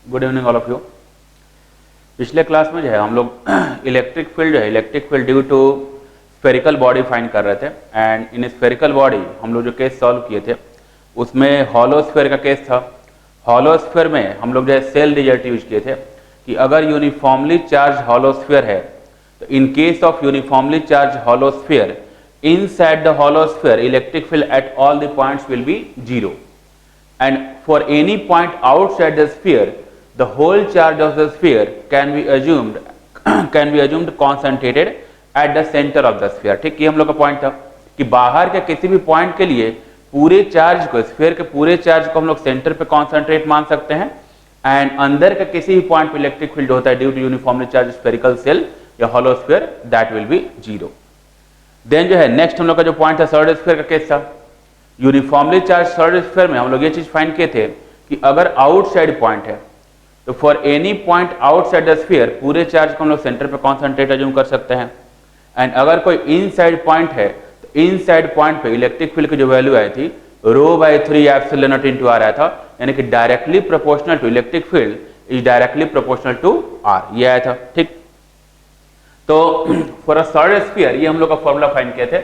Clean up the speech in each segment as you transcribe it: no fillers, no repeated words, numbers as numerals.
Good evening all of you. पिछले class में जो है हम लोग इलेक्ट्रिक फील्ड जो है, electric field due to spherical body find कर रहे थे। एंड इन स्फेरिकल बॉडी हम लोग जो केस सॉल्व किए थे उसमें हॉलो स्फेयर का केस था। हॉलो स्फेयर में हम लोग जो है सेल रिजल्ट यूज किए थे कि अगर यूनिफॉर्मली चार्ज हॉलो स्फेयर है तो in case of uniformly charge hollow sphere inside the hollow sphere electric field at all the points will be zero, and for any point outside the sphere the whole charge of the sphere can be assumed concentrated at the center of the sphere। ठीक, ये हम लोग का point था कि बाहर के किसी भी पॉइंट के लिए पूरे चार्ज को, स्फीयर के पूरे चार्ज को हम लोग सेंटर पे कॉन्सेंट्रेट मान सकते हैं, एंड अंदर के किसी भी पॉइंट पे इलेक्ट्रिक फील्ड होता है due to uniformly charge spherical shell या hollow sphere, that will be zero. Then जो है नेक्स्ट हम लोग का जो पॉइंट था सर्ड स्फीयर का केस था। यूनिफॉर्मली चार्ज सर्ड स्फीयर में हम लोग ये चीज फाइंड किए थे कि अगर आउटसाइड पॉइंट है तो for any point outside the sphere पूरे चार्ज को हम लोग सेंटर पे कॉन्सेंट्रेट अज्यूम कर सकते हैं, एंड अगर कोई इनसाइड पॉइंट है तो इनसाइड पॉइंट पे इलेक्ट्रिक फील्ड की जो वैल्यू आई थी ρ/3 एप्सिलॉन नॉट इनटू r आया था, यानी कि directly proportional to electric field is directly proportional to r, ये आया था। ठीक, तो फॉर अ सॉलिड स्फीयर ये हम लोग का फॉर्मूला फाइंड किए थे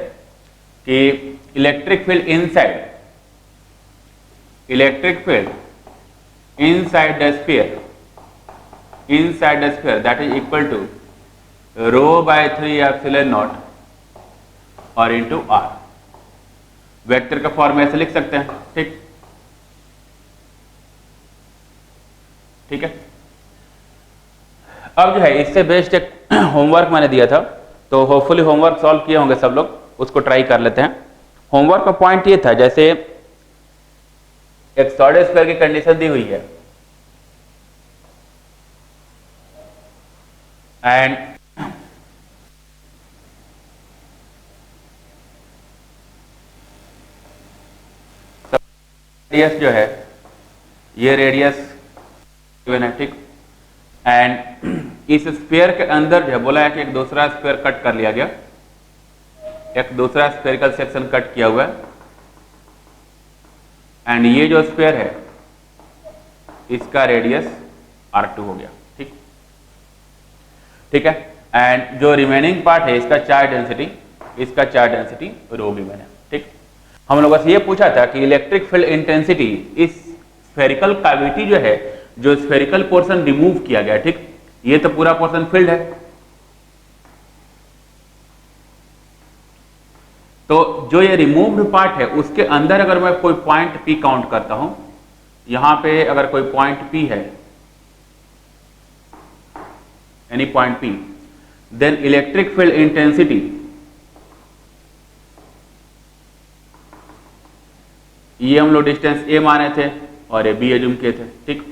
कि electric field inside the sphere that is equal to ρ/3 epsilon naught और इनटू r। वेक्टर का फॉर्म ऐसे लिख सकते हैं। ठीक, ठीक है। अब जो है इससे बेस्ड एक होमवर्क मैंने दिया था, तो होपफुली होमवर्क सॉल्व किए होंगे सब लोग, उसको ट्राई कर लेते हैं। होमवर्क का पॉइंट ये था, जैसे एक सॉलिड स्फीयर की कंडीशन दी हुई है एंड रेडियस जो है ये रेडियस गिवन है। ठीक, एंड इस स्फीयर के अंदर जो है बोला है कि एक दूसरा स्फीयर कट कर लिया गया, एक दूसरा स्फेरिकल सेक्शन कट किया हुआ है, एंड ये जो स्फीयर है इसका रेडियस r2 हो गया। ठीक, ठीक है। एंड जो रिमेनिंग पार्ट है इसका चार्ज डेंसिटी रो गिवन है। ठीक, हम लोगों से ये पूछा था कि इलेक्ट्रिक फील्ड इंटेंसिटी इस स्फेरिकल कैविटी जो है, जो स्फेरिकल पोर्शन रिमूव किया गया, ठीक, ये तो पूरा पोर्शन फील्ड है, तो जो ये रिमूव्ड पार्ट है उसके अंदर अगर मैं कोई पॉइंट P काउंट करता हूं, यहां पे अगर कोई पॉइंट P है, any point P, then electric field intensity ये हम लोग डिस्टेंस a माने थे और ये b एज्यूम किए थे। ठीक,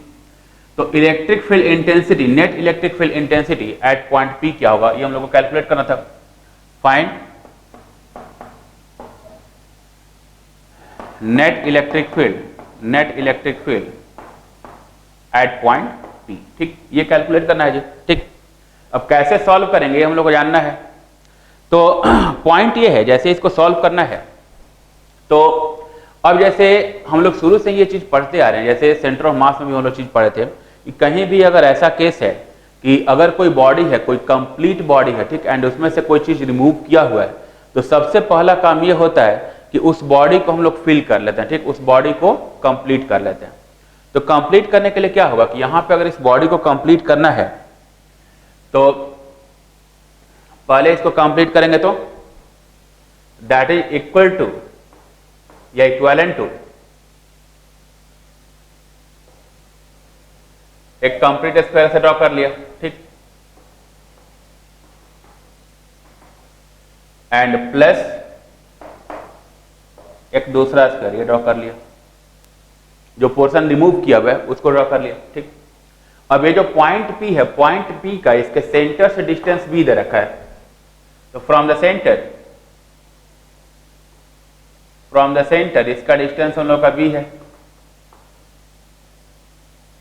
तो electric field intensity, net electric field intensity at point P क्या होगा, ये हम लोग को कैलकुलेट करना था। Find net electric field at point P। ठीक, ये कैलकुलेट करना है जी। ठीक, अब कैसे सॉल्व करेंगे हम लोग को जानना है। तो पॉइंट ये है, जैसे इसको सॉल्व करना है तो अब जैसे हम लोग शुरू से ये चीज पढ़ते आ रहे हैं, जैसे सेंटर ऑफ मास में भी हम लोग चीज पढ़े थे कि कहीं भी अगर ऐसा केस है कि अगर कोई बॉडी है, कोई कंप्लीट बॉडी है, ठीक, एंड उसमें से कोई चीज रिमूव किया हुआ है, तो सबसे पहला काम ये होता है कि उस बॉडी को हम लोग फिल कर लेते हैं। ठीक, उस बॉडी को कंप्लीट कर लेते हैं। तो कंप्लीट करने के लिए क्या होगा कि यहां पे अगर इस बॉडी को कंप्लीट करना है तो पहले इसको कंप्लीट करेंगे तो दैट इज इक्वल टू या इक्विवेलेंट टू एक कंप्लीट स्क्वायर से ड्रॉ कर लिया। ठीक, एंड प्लस एक दूसरा स्क्वायर ये ड्रॉ कर लिया, जो पोर्शन रिमूव किया हुआ है उसको ड्रॉ कर लिया। ठीक, अब ये जो पॉइंट P है, पॉइंट P का इसके सेंटर से डिस्टेंस b दे रखा है, तो फ्रॉम द सेंटर इसका डिस्टेंस हम लोग का b है।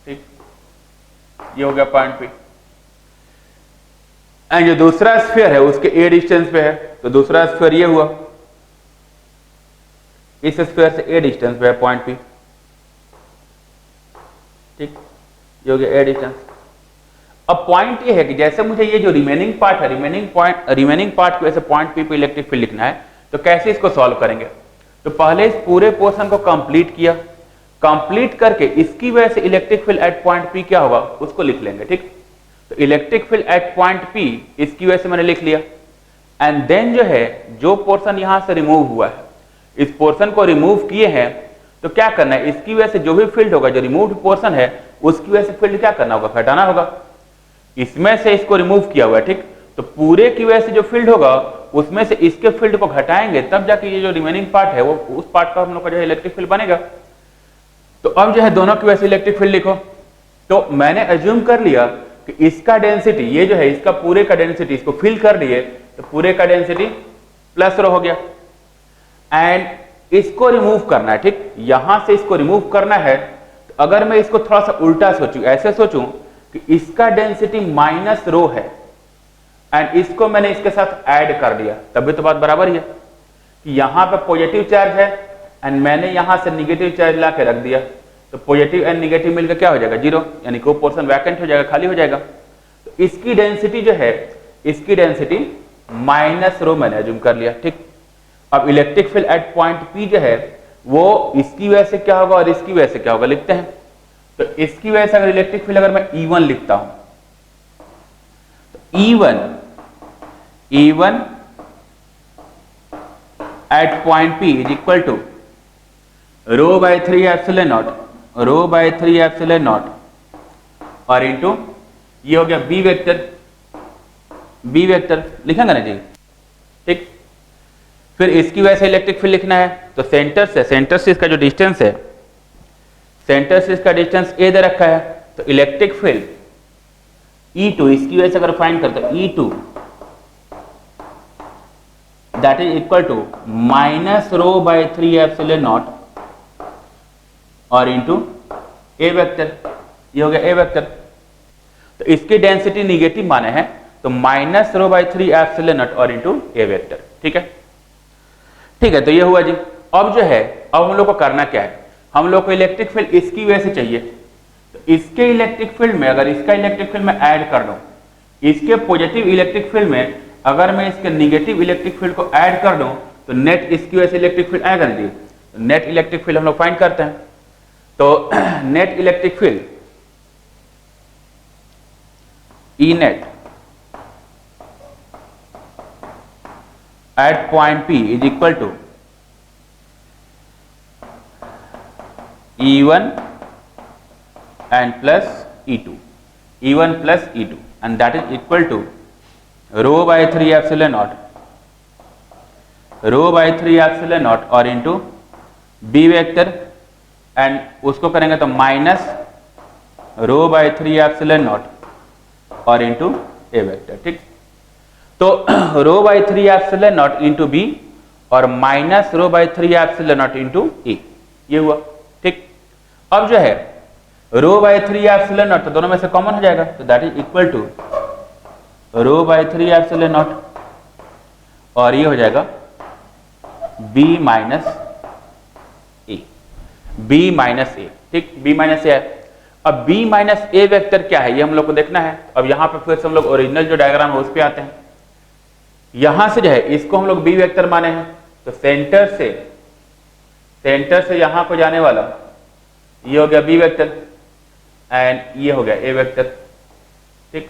ठीक, ये हो गया पॉइंट P, एंड जो दूसरा स्फीयर है उसके a डिस्टेंस पे है, तो दूसरा स्फीयर ये हुआ, इस स्फीयर से a डिस्टेंस पे है पॉइंट P। ठीक, ये हो गया ए डिस्टेंस। अब पॉइंट ये है कि जैसे मुझे ये जो रिमेनिंग पार्ट है, रिमेनिंग पार्ट की वजह से पॉइंट पी पे इलेक्ट्रिक फील्ड लिखना है, तो कैसे इसको सॉल्व करेंगे? तो पहले इस पूरे पोर्शन को कंप्लीट किया, कंप्लीट करके इसकी वजह से electric field at point P क्या होगा उसको लिख लेंगे, ठीक। तो electric field at point P इसकी वजह से मैंने लिख लिया। एंड देन जो है जो पोर्शन यहां से रिमूव हुआ है, इस पोर्शन को रिमूव किए हैं, तो क्या करना है, इसकी वजह से जो भी फील्ड होगा, जो रिमूव्ड पोर्शन है उसकी वजह से फील्ड क्या करना होगा, घटाना होगा। इसमें से इसको रिमूव किया हुआ है, ठीक। तो पूरे की वजह से जो फील्ड होगा उसमें से इसके फील्ड को घटाएंगे, तब जाके ये जो रिमेनिंग पार्ट है वो उस पार्ट का हम लोग का जो है इलेक्ट्रिक फील्ड बनेगा। तो अब जो है दोनों की वजह से इलेक्ट्रिक फील्ड लिखो। तो मैंने एज्यूम कर लिया कि इसका डेंसिटी, ये जो है इसका पूरे का डेंसिटी, इसको फिल कर दिए तो पूरे का डेंसिटी प्लस रो हो गया। एंड इसको रिमूव करना है, ठीक। यहां से इसको रिमूव करना है, तो अगर मैं इसको थोड़ा सा उल्टा सोचूं, ऐसे सोचूं कि इसका डेंसिटी माइनस रो है एंड इसको मैंने इसके साथ ऐड कर दिया, तभी तो बात बराबर ही है कि यहां पे पॉजिटिव चार्ज है एंड मैंने यहां से निगेटिव चार्ज ला के रख दिया, तो पॉजिटिव एंड निगेटिव मिलकर क्या हो जाएगा, जीरो, यानी कि वो पोर्शन वैकेंट हो जाएगा, खाली हो जाएगा। तो इसकी डेंसिटी जो है, इसकी डेंसिटी माइनस रो मैंने एज्यूम कर लिया, ठीक। अब electric field at point P जो है वो इसकी वजह से क्या होगा और इसकी वजह से क्या होगा लिखते हैं। तो इसकी वजह से अगर इलेक्ट्रिक फील्ड अगर मैं E1 लिखता हूं, तो E1 at point P is equal to rho by 3 epsilon naught, rho by 3 epsilon naught और इंटू ये हो गया B वेक्टर, B वेक्टर लिखेंगे ना जी, ठीक। फिर इसकी वजह से इलेक्ट्रिक फील्ड लिखना है, तो सेंटर से इसका जो डिस्टेंस है, सेंटर से इसका डिस्टेंस a दे रखा है, तो इलेक्ट्रिक फील्ड E2 इसकी वजह से अगर फाइंड करते हैं E2 that is equal to minus rho by 3 epsilon naught और इंटू ए वेक्टर, ये हो गया ए वेक्टर। तो इसकी डेंसिटी निगेटिव माने हैं, तो minus rho by 3 epsilon naught और इंटू ए वेक्टर, ठीक है, ठीक है। तो ये हुआ जी। अब जो है, अब हम लोग को करना क्या है, हम लोग को इलेक्ट्रिक फील्ड इसकी वजह से चाहिए, तो इसके इलेक्ट्रिक फील्ड में अगर इसका इलेक्ट्रिक फील्ड में ऐड कर दूं, इसके पॉजिटिव इलेक्ट्रिक फील्ड में अगर मैं इसके निगेटिव इलेक्ट्रिक फील्ड को ऐड कर दूं, तो नेट इसकी वजह से इलेक्ट्रिक फील्ड आएगा ना जी। तो नेट इलेक्ट्रिक फील्ड हम लोग फाइंड करते हैं, तो net electric field E net at point P is equal to E1 and plus E2, E1 plus E2 and that is equal to rho by 3 epsilon naught, rho by 3 epsilon naught और into B vector and उसको करेंगे तो minus rho by 3 epsilon naught और into ए vector, ठीक। तो rho by 3 epsilon naught into B और minus rho by 3 epsilon naught into A, ये हुआ, ठीक। अब जो है रो बाय 3 एप्सिलॉन नॉट तो दोनों में से कॉमन हो जाएगा, तो that is equal to rho by 3 epsilon naught और ये हो जाएगा b minus a, b minus a, ठीक। b माइनस ए है। अब b माइनस ए वेक्टर क्या है ये हम लोग को देखना है। अब यहां पे फिर से हम लोग ओरिजिनल जो डायग्राम है उस पे आते हैं। यहां से जो है इसको हम लोग b वेक्टर माने हैं, तो सेंटर से यहां को जाने वाला ये हो गया b वेक्टर एंड ये हो गया a वेक्टर, ठीक।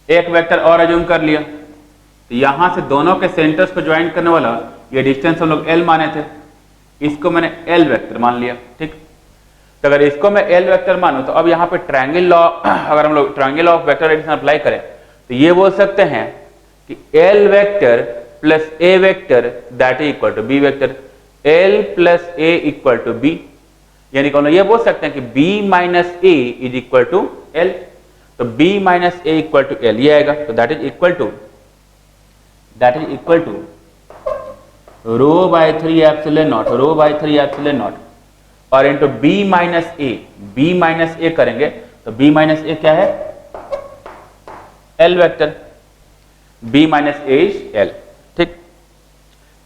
एक वेक्टर और अज्यूम कर लिया, तो यहां से दोनों के सेंटर्स को ज्वाइन करने वाला ये डिस्टेंस हम लोग l माने थे, इसको मैंने l वेक्टर मान लिया, ठीक। तो अगर इसको मैं l वेक्टर मानूं तो अब यहाँ पे ट्रायंगल लॉ, अगर हम लोग triangle of vector addition apply करें तो ये बोल सकते हैं कि l vector plus a vector that is equal to b vector, l plus a equal to b, यानी कौन ये बोल सकते हैं कि b minus a is equal to l, तो b minus a equal to l ये आएगा, तो that is equal to rho by 3 epsilon naught, rho by 3 epsilon naught और इंटू b माइनस ए करेंगे तो b माइनस ए क्या है, l vector, b minus A is l, ठीक।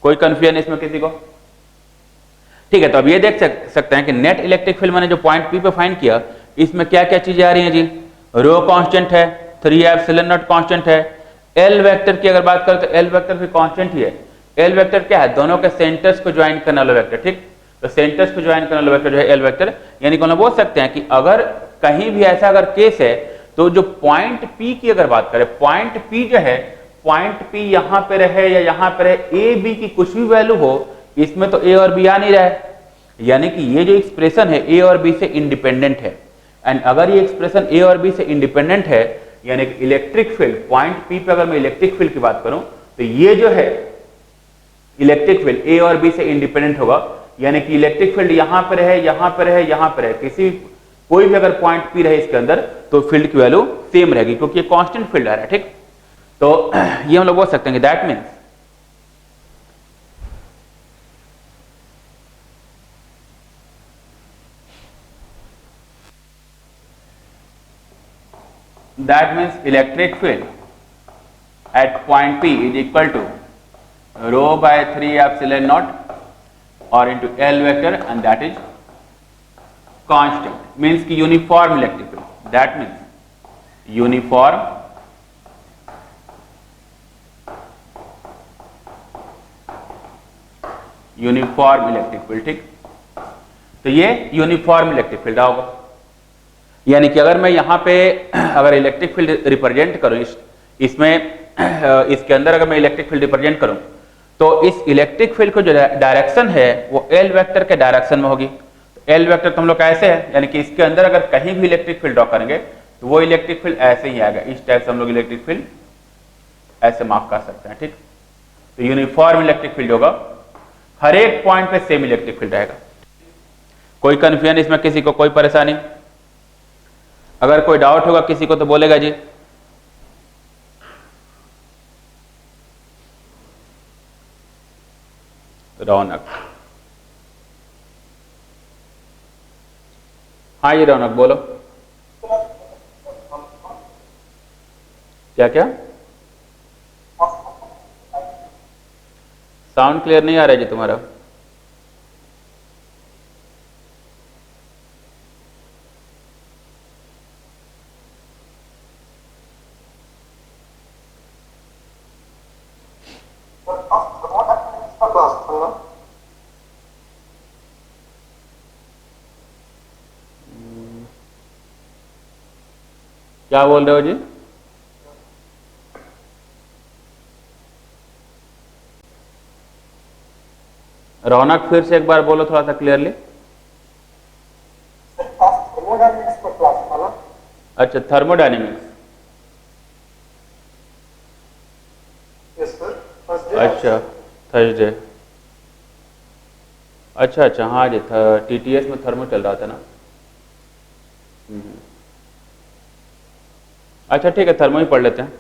कोई कंफ्यूजन इसमें किसी को, ठीक है। तो अब ये देख सकते हैं कि नेट इलेक्ट्रिक फील्ड मैंने जो पॉइंट P पे फाइंड किया, इसमें क्या क्या चीजें आ रही हैं जी, रो कांस्टेंट है, 3 एप्सिलॉन नॉट कांस्टेंट है, एल वेक्टर की अगर बात करें तो एल वेक्टर भी कांस्टेंट ही है। एल वेक्टर क्या है, दोनों के सेंटर्स को ज्वाइन करने वाला वेक्टर, ठीक। तो सेंटर्स को ज्वाइन करने वाला वेक्टर जो है एल वेक्टर, यानी कि हम बोल सकते हैं कि अगर कहीं भी ऐसा अगर केस है तो जो पॉइंट P की अगर बात करें, पॉइंट P जो है, पॉइंट P यहां पे रहे या यहां पे रहे, ए बी की कुछ भी वैल्यू हो, इसमें तो ए और बी आ नहीं रहा है, यानी कि ये जो एक्सप्रेशन है ए और बी से इंडिपेंडेंट है। एंड अगर ये एक्सप्रेशन ए और बी से इंडिपेंडेंट है, यानी कि इलेक्ट्रिक फील्ड पॉइंट P पे अगर मैं इलेक्ट्रिक फील्ड की बात करूं तो ये जो है इलेक्ट्रिक फील्ड ए और बी से इंडिपेंडेंट होगा, यानी कि इलेक्ट्रिक फील्ड यहां पर है, यहां पर है, यहां पर है, किसी कोई भी अगर पॉइंट P रहे इसके अंदर तो फील्ड की वैल्यू सेम रहेगी, क्योंकि ये कांस्टेंट फील्ड आ रहा है, ठीक। तो ये हम लोग बोल सकते हैं कि that means electric field at point P is equal to rho by 3 epsilon naught or into L vector, and that is constant, means ki uniform electric field, that means uniform electric field, ठीक। तो ये uniform electric field होगा, यानी कि अगर मैं यहां पे अगर इलेक्ट्रिक फील्ड रिप्रेजेंट करूं इसमें इसके अंदर अगर मैं इलेक्ट्रिक फील्ड रिप्रेजेंट करूं तो इस इलेक्ट्रिक फील्ड को जो डायरेक्शन है वो एल वेक्टर के डायरेक्शन में होगी। एल वेक्टर तो हम लोग कैसे है, यानी कि इसके अंदर अगर कहीं भी इलेक्ट्रिक फील्ड ड्रॉ करेंगे तो वो इलेक्ट्रिक फील्ड ऐसे ही आएगा, इस टाइप से हम लोग इलेक्ट्रिक फील्ड ऐसे मार्क कर सकते हैं, ठीक। तो यूनिफॉर्म इलेक्ट्रिक फील्ड होगा, हर एक पॉइंट पे सेम इलेक्ट्रिक फील्ड रहेगा। कोई कंफ्यूजन इसमें, किसी को कोई परेशानी? अगर कोई डाउट होगा किसी को तो बोलेगा जी। रौनक, हाँ ये रौनक बोलो, क्या क्या साउंड क्लियर नहीं आ रहा है जी तुम्हारा। क्या बोल रहे हो जी? रौनक फिर से एक बार बोलो थोड़ा सा क्लियरली। अच्छा, थर्मोडायनेमिक्स, अच्छा थर्सडे, अच्छा हाँ जी, टीटीएस में थर्मो चल रहा था ना। अच्छा ठीक है, थर्मो ही पढ़ लेते हैं।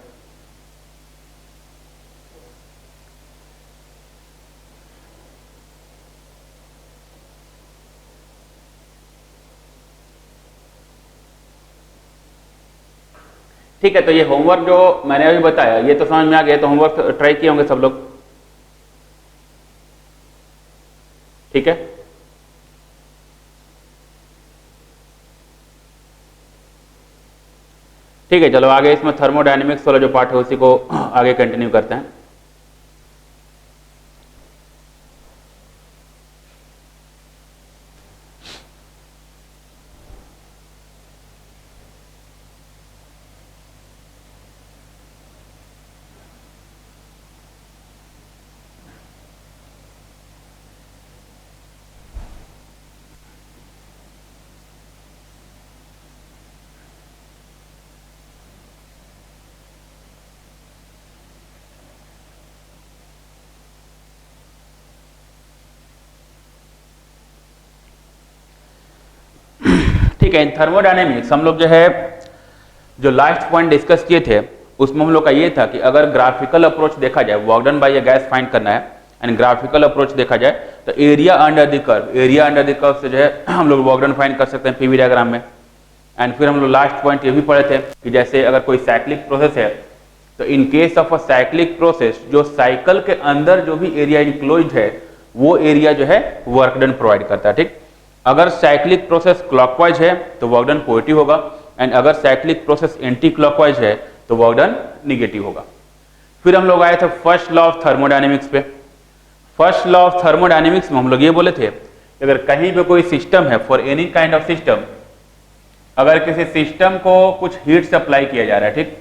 ठीक है, तो ये होमवर्क जो मैंने अभी बताया ये तो समझ में आ गया, तो होमवर्क ट्राई किए होंगे सब लोग, ठीक है। ठीक है, चलो आगे इसमें थर्मोडायनेमिक्स वाला जो पार्ट है उसी को आगे कंटिन्यू करते हैं। ठीक है, थर्मोडायनेमिक्स हम लोग जो है जो लास्ट पॉइंट डिस्कस किए थे उसमें हम लोग का ये था कि अगर ग्राफिकल अप्रोच देखा जाए, work done by a gas find करना है, एंड ग्राफिकल अप्रोच देखा जाए तो area under the curve, area under the curve से जो है हम लोग वर्क डन फाइंड कर सकते हैं पीवी डायग्राम में। एंड फिर हम लोग लास्ट पॉइंट ये भी पढ़े थे कि जैसे अगर कोई साइक्लिक प्रोसेस है तो in case of a cyclic process जो साइकिल के अंदर जो भी एरिया इंक्लोज्ड है वो एरिया जो है वर्क डन प्रोवाइड करता है, ठीक। अगर साइक्लिक प्रोसेस क्लॉकवाइज है तो वर्क डन पॉजिटिव होगा, एंड अगर साइक्लिक प्रोसेस एंटी क्लॉकवाइज है तो वर्क डन निगेटिव होगा। फिर हम लोग आए थे फर्स्ट लॉ ऑफ थर्मोडायनेमिक्स पे। फर्स्ट लॉ ऑफ थर्मोडायनेमिक्स में हम लोग ये बोले थे कि अगर कहीं पे कोई सिस्टम है, for any kind of system, अगर किसी सिस्टम को कुछ हीट सप्लाई किया जा रहा है, ठीक,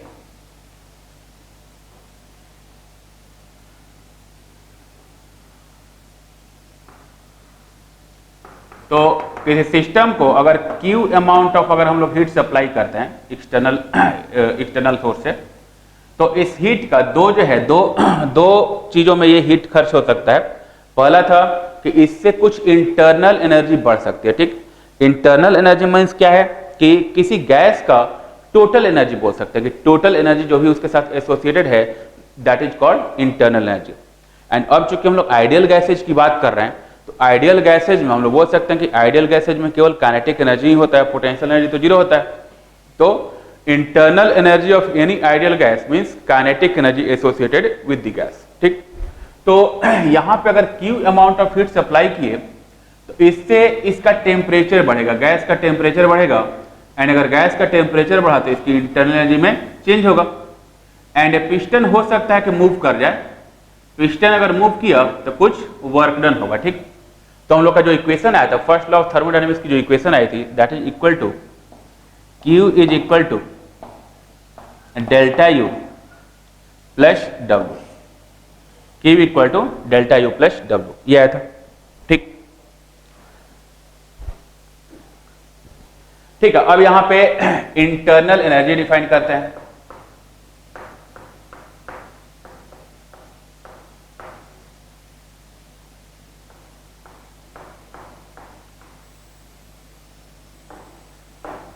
तो किसी सिस्टम को अगर Q अमाउंट ऑफ अगर हम लोग हीट सप्लाई करते हैं एक्सटर्नल सोर्स से, तो इस हीट का दो चीजों में ये हीट खर्च हो सकता है। पहला था कि इससे कुछ इंटरनल एनर्जी बढ़ सकती है, ठीक। इंटरनल एनर्जी मीन्स क्या है कि किसी गैस का टोटल एनर्जी बोल सकते हैं कि टोटल एनर्जी जो भी उसके साथ एसोसिएटेड है, that is called internal energy. And अब चूंकि हम लोग आइडियल गैसेज की बात कर रहे हैं, तो आइडियल गैसेज में हम लोग बोल सकते हैं कि आइडियल गैसेज में केवल काइनेटिक एनर्जी ही होता है, पोटेंशियल एनर्जी तो जीरो होता है। तो internal energy of any ideal gas means kinetic energy associated with the gas, ठीक। तो यहां पे अगर Q amount of heat supply किए तो इससे इसका टेम्परेचर बढ़ेगा, गैस का टेम्परेचर बढ़ेगा, एंड अगर गैस का टेम्परेचर बढ़ा तो इसकी इंटरनल एनर्जी में चेंज होगा, एंड पिस्टन हो सकता है कि मूव कर जाए। पिस्टन अगर मूव किया तो कुछ वर्क डन होगा, ठीक। तो हम लोग का जो इक्वेशन आया था फर्स्ट लॉ ऑफ थर्मोडायनेमिक्स की जो इक्वेशन आई थी, that is equal to Q is equal to delta U plus W, Q equal to delta U plus W, ये आया था, ठीक। ठीक है, अब यहां पे इंटरनल एनर्जी डिफाइन करते हैं।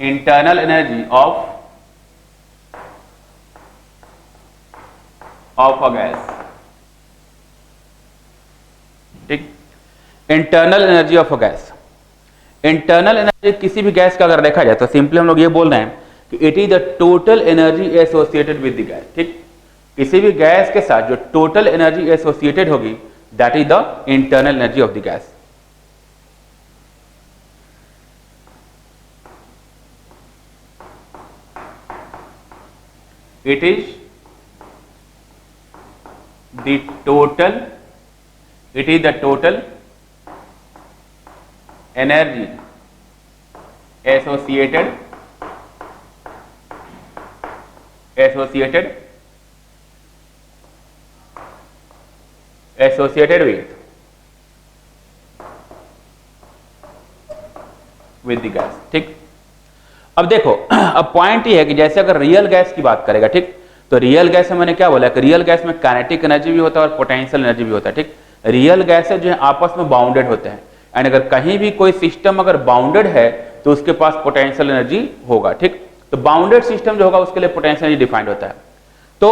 Internal energy of a gas, ठीक। Internal energy of a gas, internal energy किसी भी गैस का अगर देखा जाए तो सिंपली हम लोग ये बोल रहे हैं कि it is the total energy associated with the gas, ठीक। किसी भी गैस के साथ जो टोटल एनर्जी एसोसिएटेड होगी, that is the internal energy of the gas. It is the total energy associated with the gas, ठीक। अब देखो, अब पॉइंट ये है कि जैसे अगर रियल गैस की बात करेगा, ठीक, तो रियल गैस में मैंने क्या बोला कि रियल गैस में काइनेटिक एनर्जी भी होता है और पोटेंशियल एनर्जी भी होता है, ठीक। रियल गैसेज जो है आपस में बाउंडेड होते हैं, एंड अगर कहीं भी कोई सिस्टम अगर बाउंडेड है तो उसके पास पोटेंशियल एनर्जी होगा, ठीक। तो बाउंडेड सिस्टम जो होगा उसके लिए पोटेंशियल एनर्जी डिफाइंड होता है। तो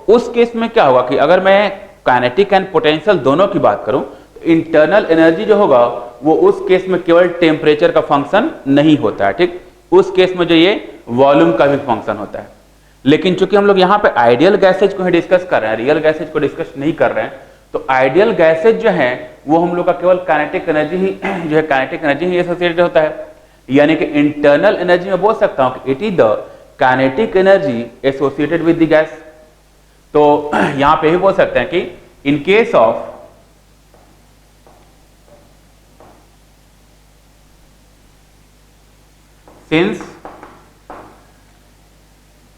उस केस में क्या होगा कि अगर मैं काइनेटिक एंड पोटेंशियल दोनों की बात करूं तो इंटरनल एनर्जी जो होगा वो उस केस में केवल टेम्परेचर का फंक्शन नहीं होता है, ठीक। उस केस में जो ये वॉल्यूम का भी फंक्शन होता है। लेकिन चूंकि हम लोग यहाँ पे आइडियल गैसेज को ही डिस्कस कर रहे हैं, रियल गैसेज को डिस्कस नहीं कर रहे हैं, तो आइडियल गैसेज जो है वो हम लोग का केवल काइनेटिक एनर्जी ही जो है काइनेटिक एनर्जी ही एसोसिएटेड होता है। यानी कि इंटरनल एनर्जी में बोल सकता हूं कि it is the kinetic energy associated with the gas. तो यहां पे भी बोल सकते हैं कि in case of since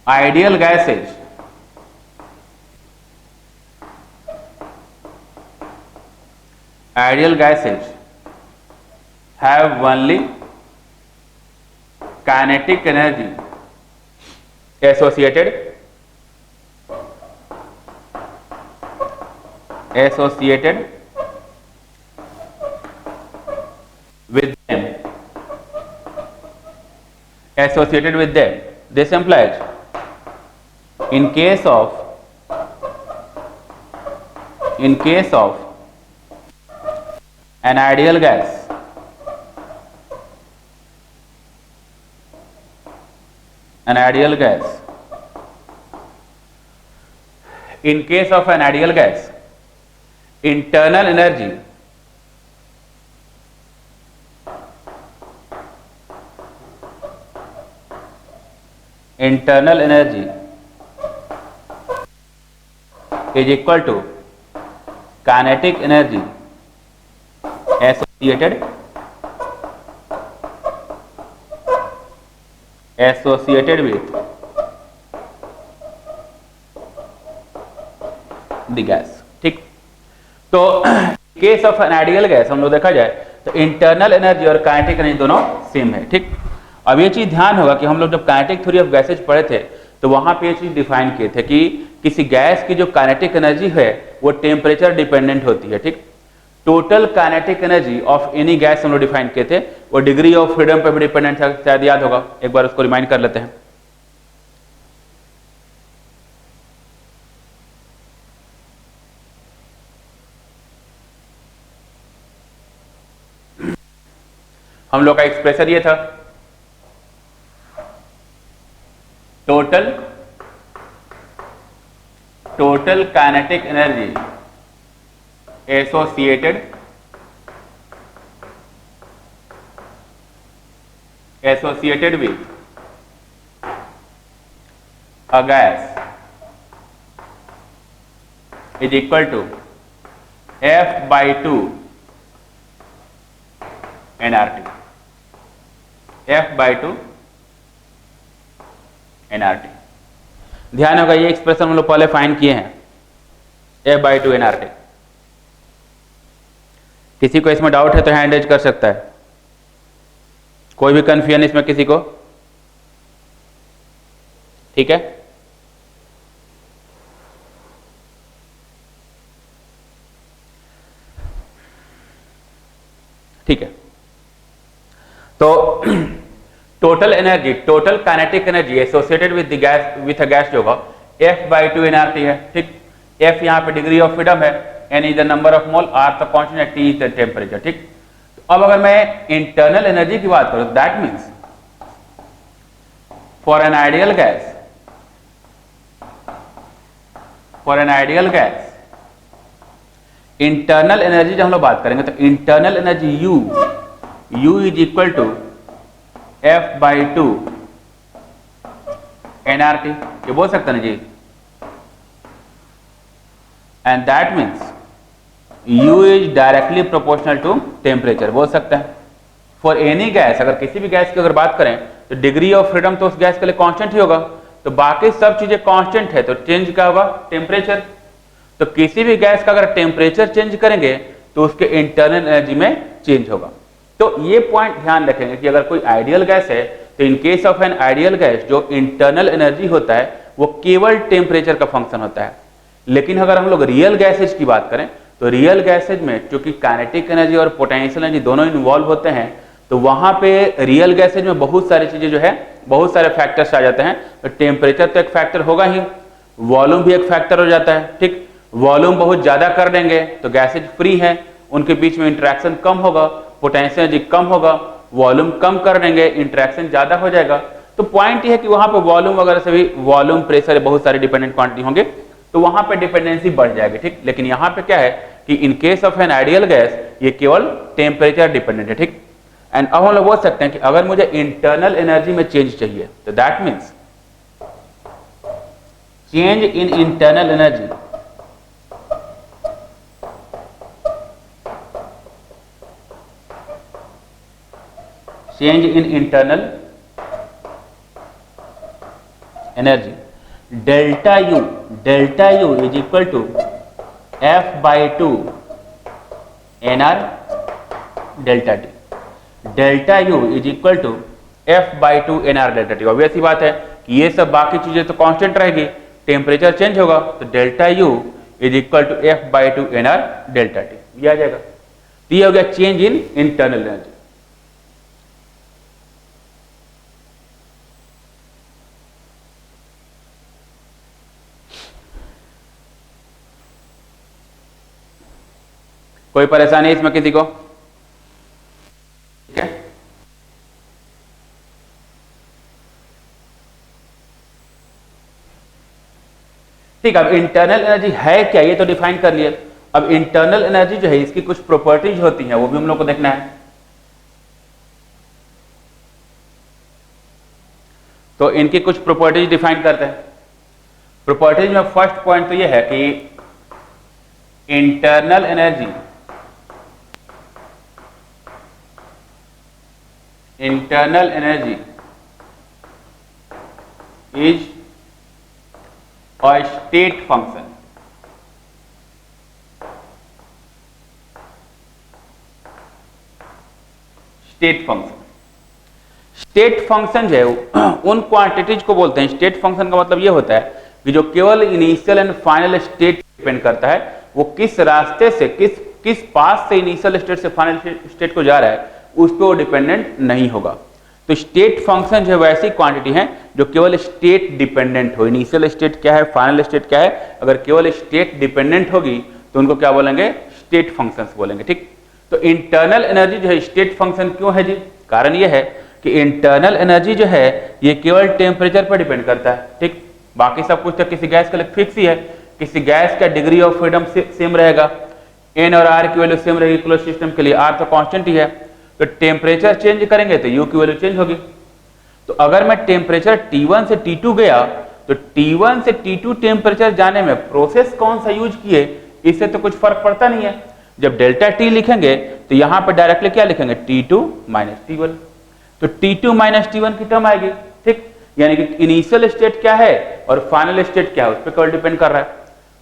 ideal gases have only kinetic energy associated with them, this implies in case of an ideal gas, in case of an ideal gas, internal energy internal energy is equal to kinetic energy associated with the gas. ठीक, तो case of an ideal gas हम लोग देखा जाए तो internal energy और kinetic energy दोनों same है। ठीक, अब ये चीज ध्यान होगा कि हम लोग जब काइनेटिक थ्योरी ऑफ गैसेज पढ़े थे तो वहां पे ये चीज डिफाइन किए थे कि किसी गैस की जो काइनेटिक एनर्जी है वो टेम्परेचर डिपेंडेंट होती है। ठीक, total kinetic energy of any gas हम लोग डिफाइन किए थे, वो डिग्री ऑफ फ्रीडम पे भी डिपेंडेंट है, शायद याद होगा, एक बार उसको रिमाइंड कर लेते हैं। हम लोग का एक्सप्रेशन ये था, total kinetic energy associated with a gas is equal to F/2 nRT। F/2 nRT। ध्यान होगा ये एक्सप्रेशन हम लोग पहले फाइंड किए हैं, F/2 nRT। किसी को इसमें डाउट है तो हैंड रेज कर सकता है, कोई भी कंफ्यूजन इसमें किसी को? ठीक है, ठीक है। तो total energy, total kinetic energy associated with the gas, with a gas जो होगा F/2 nRT है। ठीक, F यहाँ पे डिग्री ऑफ फ्रीडम है, N is the number of mole, R the constant है, T इज द टेम्परेचर। ठीक, तो अब अगर मैं इंटरनल एनर्जी की बात करूं, that means for an ideal gas, internal energy जब हम लोग बात करेंगे तो internal energy U is equal to F/2 nRT, ये बोल सकते हैं जी, and that means U is directly proportional to temperature, बोल सकते हैं। फॉर एनी गैस, अगर किसी भी गैस की अगर बात करें तो डिग्री ऑफ फ्रीडम तो उस गैस के लिए कांस्टेंट ही होगा, तो बाकी सब चीजें कांस्टेंट है, तो चेंज क्या होगा? टेम्परेचर। तो किसी भी गैस का अगर टेम्परेचर चेंज करेंगे तो उसके इंटरनल एनर्जी में चेंज होगा। तो ये पॉइंट ध्यान रखेंगे कि अगर कोई आइडियल गैस है तो in case of an ideal gas जो इंटरनल एनर्जी होता है वो केवल टेम्परेचर का फंक्शन होता है। लेकिन अगर हम लोग रियल गैसेज की बात करें तो रियल गैसेज में क्योंकि काइनेटिक एनर्जी और पोटेंशियल एनर्जी दोनों इन्वॉल्व होते हैं, तो वहां पे रियल गैसेज में बहुत सारी चीजें जो है, बहुत सारे फैक्टर्स आ जाते हैं। तो टेम्परेचर तो एक फैक्टर होगा ही, वॉल्यूम भी एक फैक्टर हो जाता है। ठीक, वॉल्यूम बहुत ज्यादा कर देंगे तो गैसेज फ्री है, उनके बीच में इंटरेक्शन कम होगा, पोटेंशियल एनर्जी कम होगा, वॉल्यूम कम कर देंगे, इंटरेक्शन ज्यादा हो जाएगा। तो पॉइंट ये है कि वहां पे वॉल्यूम वगैरह से भी, वॉल्यूम, प्रेशर, बहुत सारे डिपेंडेंट क्वांटिटी होंगे, तो वहां पे डिपेंडेंसी बढ़ जाएगी। ठीक, लेकिन यहाँ पे क्या है कि in case of an ideal gas ये केवल टेम्परेचर डिपेंडेंट है। ठीक, एंड अब हम लोग बोल सकते हैं कि अगर मुझे इंटरनल एनर्जी में चेंज चाहिए तो that means change in internal energy delta U is equal to F/2 nR delta T. Delta U is equal to F/2 nR delta T. Obvious सी बात है कि ये सब बाकी चीजें तो कांस्टेंट रहेगी, टेम्परेचर चेंज होगा तो delta U is equal to F/2 nR delta T, ये आ जाएगा। तो ये हो गया चेंज इन इंटरनल एनर्जी। कोई परेशानी इसमें किसी को? ठीक है, ठीक। अब इंटरनल एनर्जी है क्या ये तो डिफाइन कर लिए। अब इंटरनल एनर्जी जो है इसकी कुछ प्रॉपर्टीज होती हैं, वो भी हम लोग को देखना है। तो इनकी कुछ प्रॉपर्टीज डिफाइन करते हैं। प्रॉपर्टीज में फर्स्ट पॉइंट तो ये है कि internal energy is a state function. State function जो है उन क्वांटिटीज को बोलते हैं। स्टेट फंक्शन का मतलब ये होता है कि जो केवल initial and final state depend करता है, वो किस रास्ते से किस पाथ से इनिशियल स्टेट से फाइनल स्टेट को जा रहा है उस पर वो डिपेंडेंट नहीं होगा। तो स्टेट फंक्शन जो है वैसी क्वांटिटी है जो केवल स्टेट डिपेंडेंट हो। इनिशियल स्टेट क्या है, फाइनल स्टेट क्या है, अगर केवल स्टेट डिपेंडेंट होगी तो उनको क्या बोलेंगे, स्टेट फंक्शंस बोलेंगे। ठीक, तो इंटरनल एनर्जी जो है स्टेट फंक्शन क्यों है जी? कारण ये है कि इंटरनल एनर्जी जो है ये केवल टेम्परेचर पर डिपेंड करता है। ठीक, बाकी सब कुछ तो किसी गैस के लिए फिक्स ही है। किसी गैस का डिग्री ऑफ फ्रीडम सेम रहेगा, एन और आर की वैल्यू सेम रहेगी क्लोज सिस्टम के लिए, आर तो कांस्टेंट ही है। तो टेम्परेचर चेंज करेंगे तो यू की वैल्यू चेंज होगी। तो अगर मैं टेम्परेचर T1 से T2 गया तो T1 से T2 टेम्परेचर जाने में प्रोसेस कौन सा यूज किए इससे तो कुछ फर्क पड़ता नहीं है। जब डेल्टा T लिखेंगे तो यहां पर डायरेक्टली क्या लिखेंगे, T2 माइनस T1। तो T2 माइनस T1 की टर्म आएगी। ठीक, यानी कि इनिशियल स्टेट क्या है और फाइनल स्टेट क्या है उस पर केवल डिपेंड कर रहा है।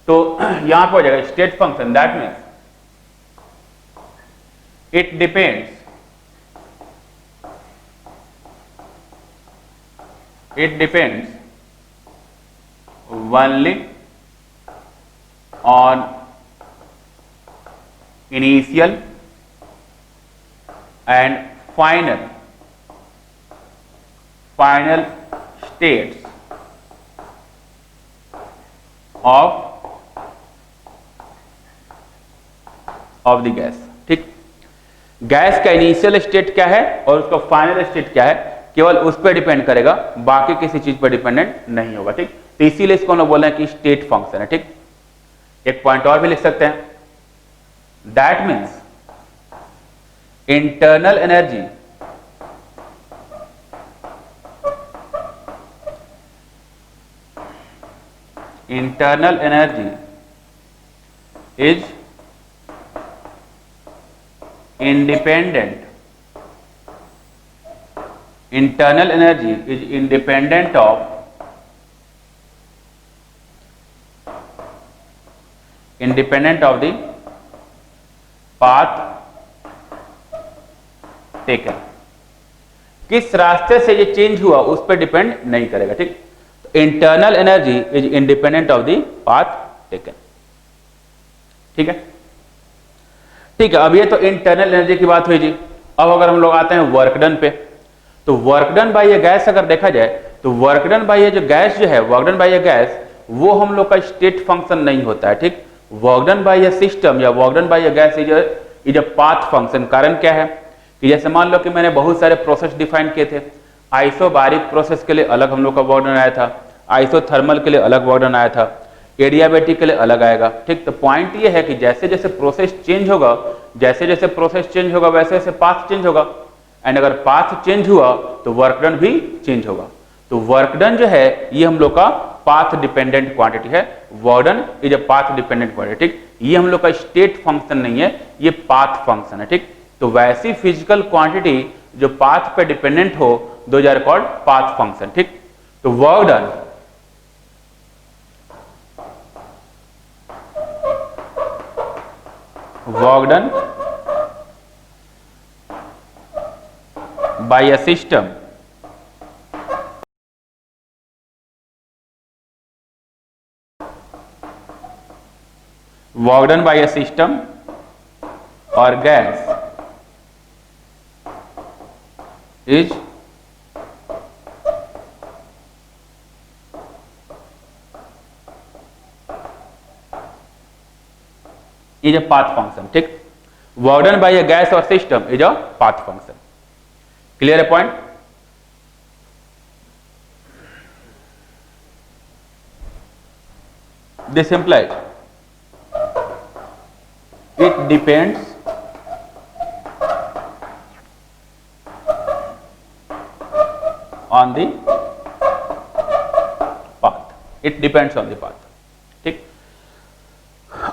तो यहां पर हो जाएगा state function, that means it depends only on initial and final states of the gas. ठीक, गैस का इनिशियल स्टेट क्या है और उसका फाइनल स्टेट क्या है केवल उस पर डिपेंड करेगा, बाकी किसी चीज पर डिपेंडेंट नहीं होगा। ठीक, तो इसीलिए इसको हम बोल रहे हैं कि स्टेट फंक्शन है। ठीक, एक पॉइंट और भी लिख सकते हैं, that means internal energy is independent of the path taken। किस रास्ते से ये चेंज हुआ उस पर डिपेंड नहीं करेगा। ठीक, internal energy is independent of the path taken. ठीक है, ठीक है। अब ये तो इंटरनल एनर्जी की बात हुई जी। अब अगर हम लोग आते हैं वर्क डन पे, तो वर्क डन बाय ये गैस अगर देखा जाए तो वर्क डन बाय ये जो गैस जो है, वर्क डन बाय ये गैस, वो हम लोग का स्टेट फंक्शन नहीं होता है। ठीक, वर्क डन बाय ये सिस्टम या वर्क डन बाय ये gas is a path function. कारण क्या है कि जैसे मान लो कि मैंने बहुत सारे प्रोसेस डिफाइन किए थे। आइसोबारिक प्रोसेस के लिए अलग हम लोग का वर्क डन आया था, आइसोथर्मल के लिए अलग वर्क डन आया था, एडियाबेटिक के लिए अलग आएगा। ठीक, तो पॉइंट ये है कि जैसे जैसे प्रोसेस चेंज होगा, वैसे वैसे पाथ चेंज होगा। एंड अगर पाथ चेंज हुआ तो वर्क डन भी चेंज होगा। तो वर्क डन जो है ये हम लोग का पाथ डिपेंडेंट क्वांटिटी है। Work done is a path dependent quantity. ठीक, ये हम लोग का स्टेट फंक्शन नहीं है, ये पाथ फंक्शन है। ठीक, तो वैसी फिजिकल क्वांटिटी जो पाथ पे डिपेंडेंट हो those are called path function. ठीक, तो work done by a system or gas is a path function। ठीक, work done by a gas or system is a path function। clear a point? This implies it depends on the it depends on the path. ठीक,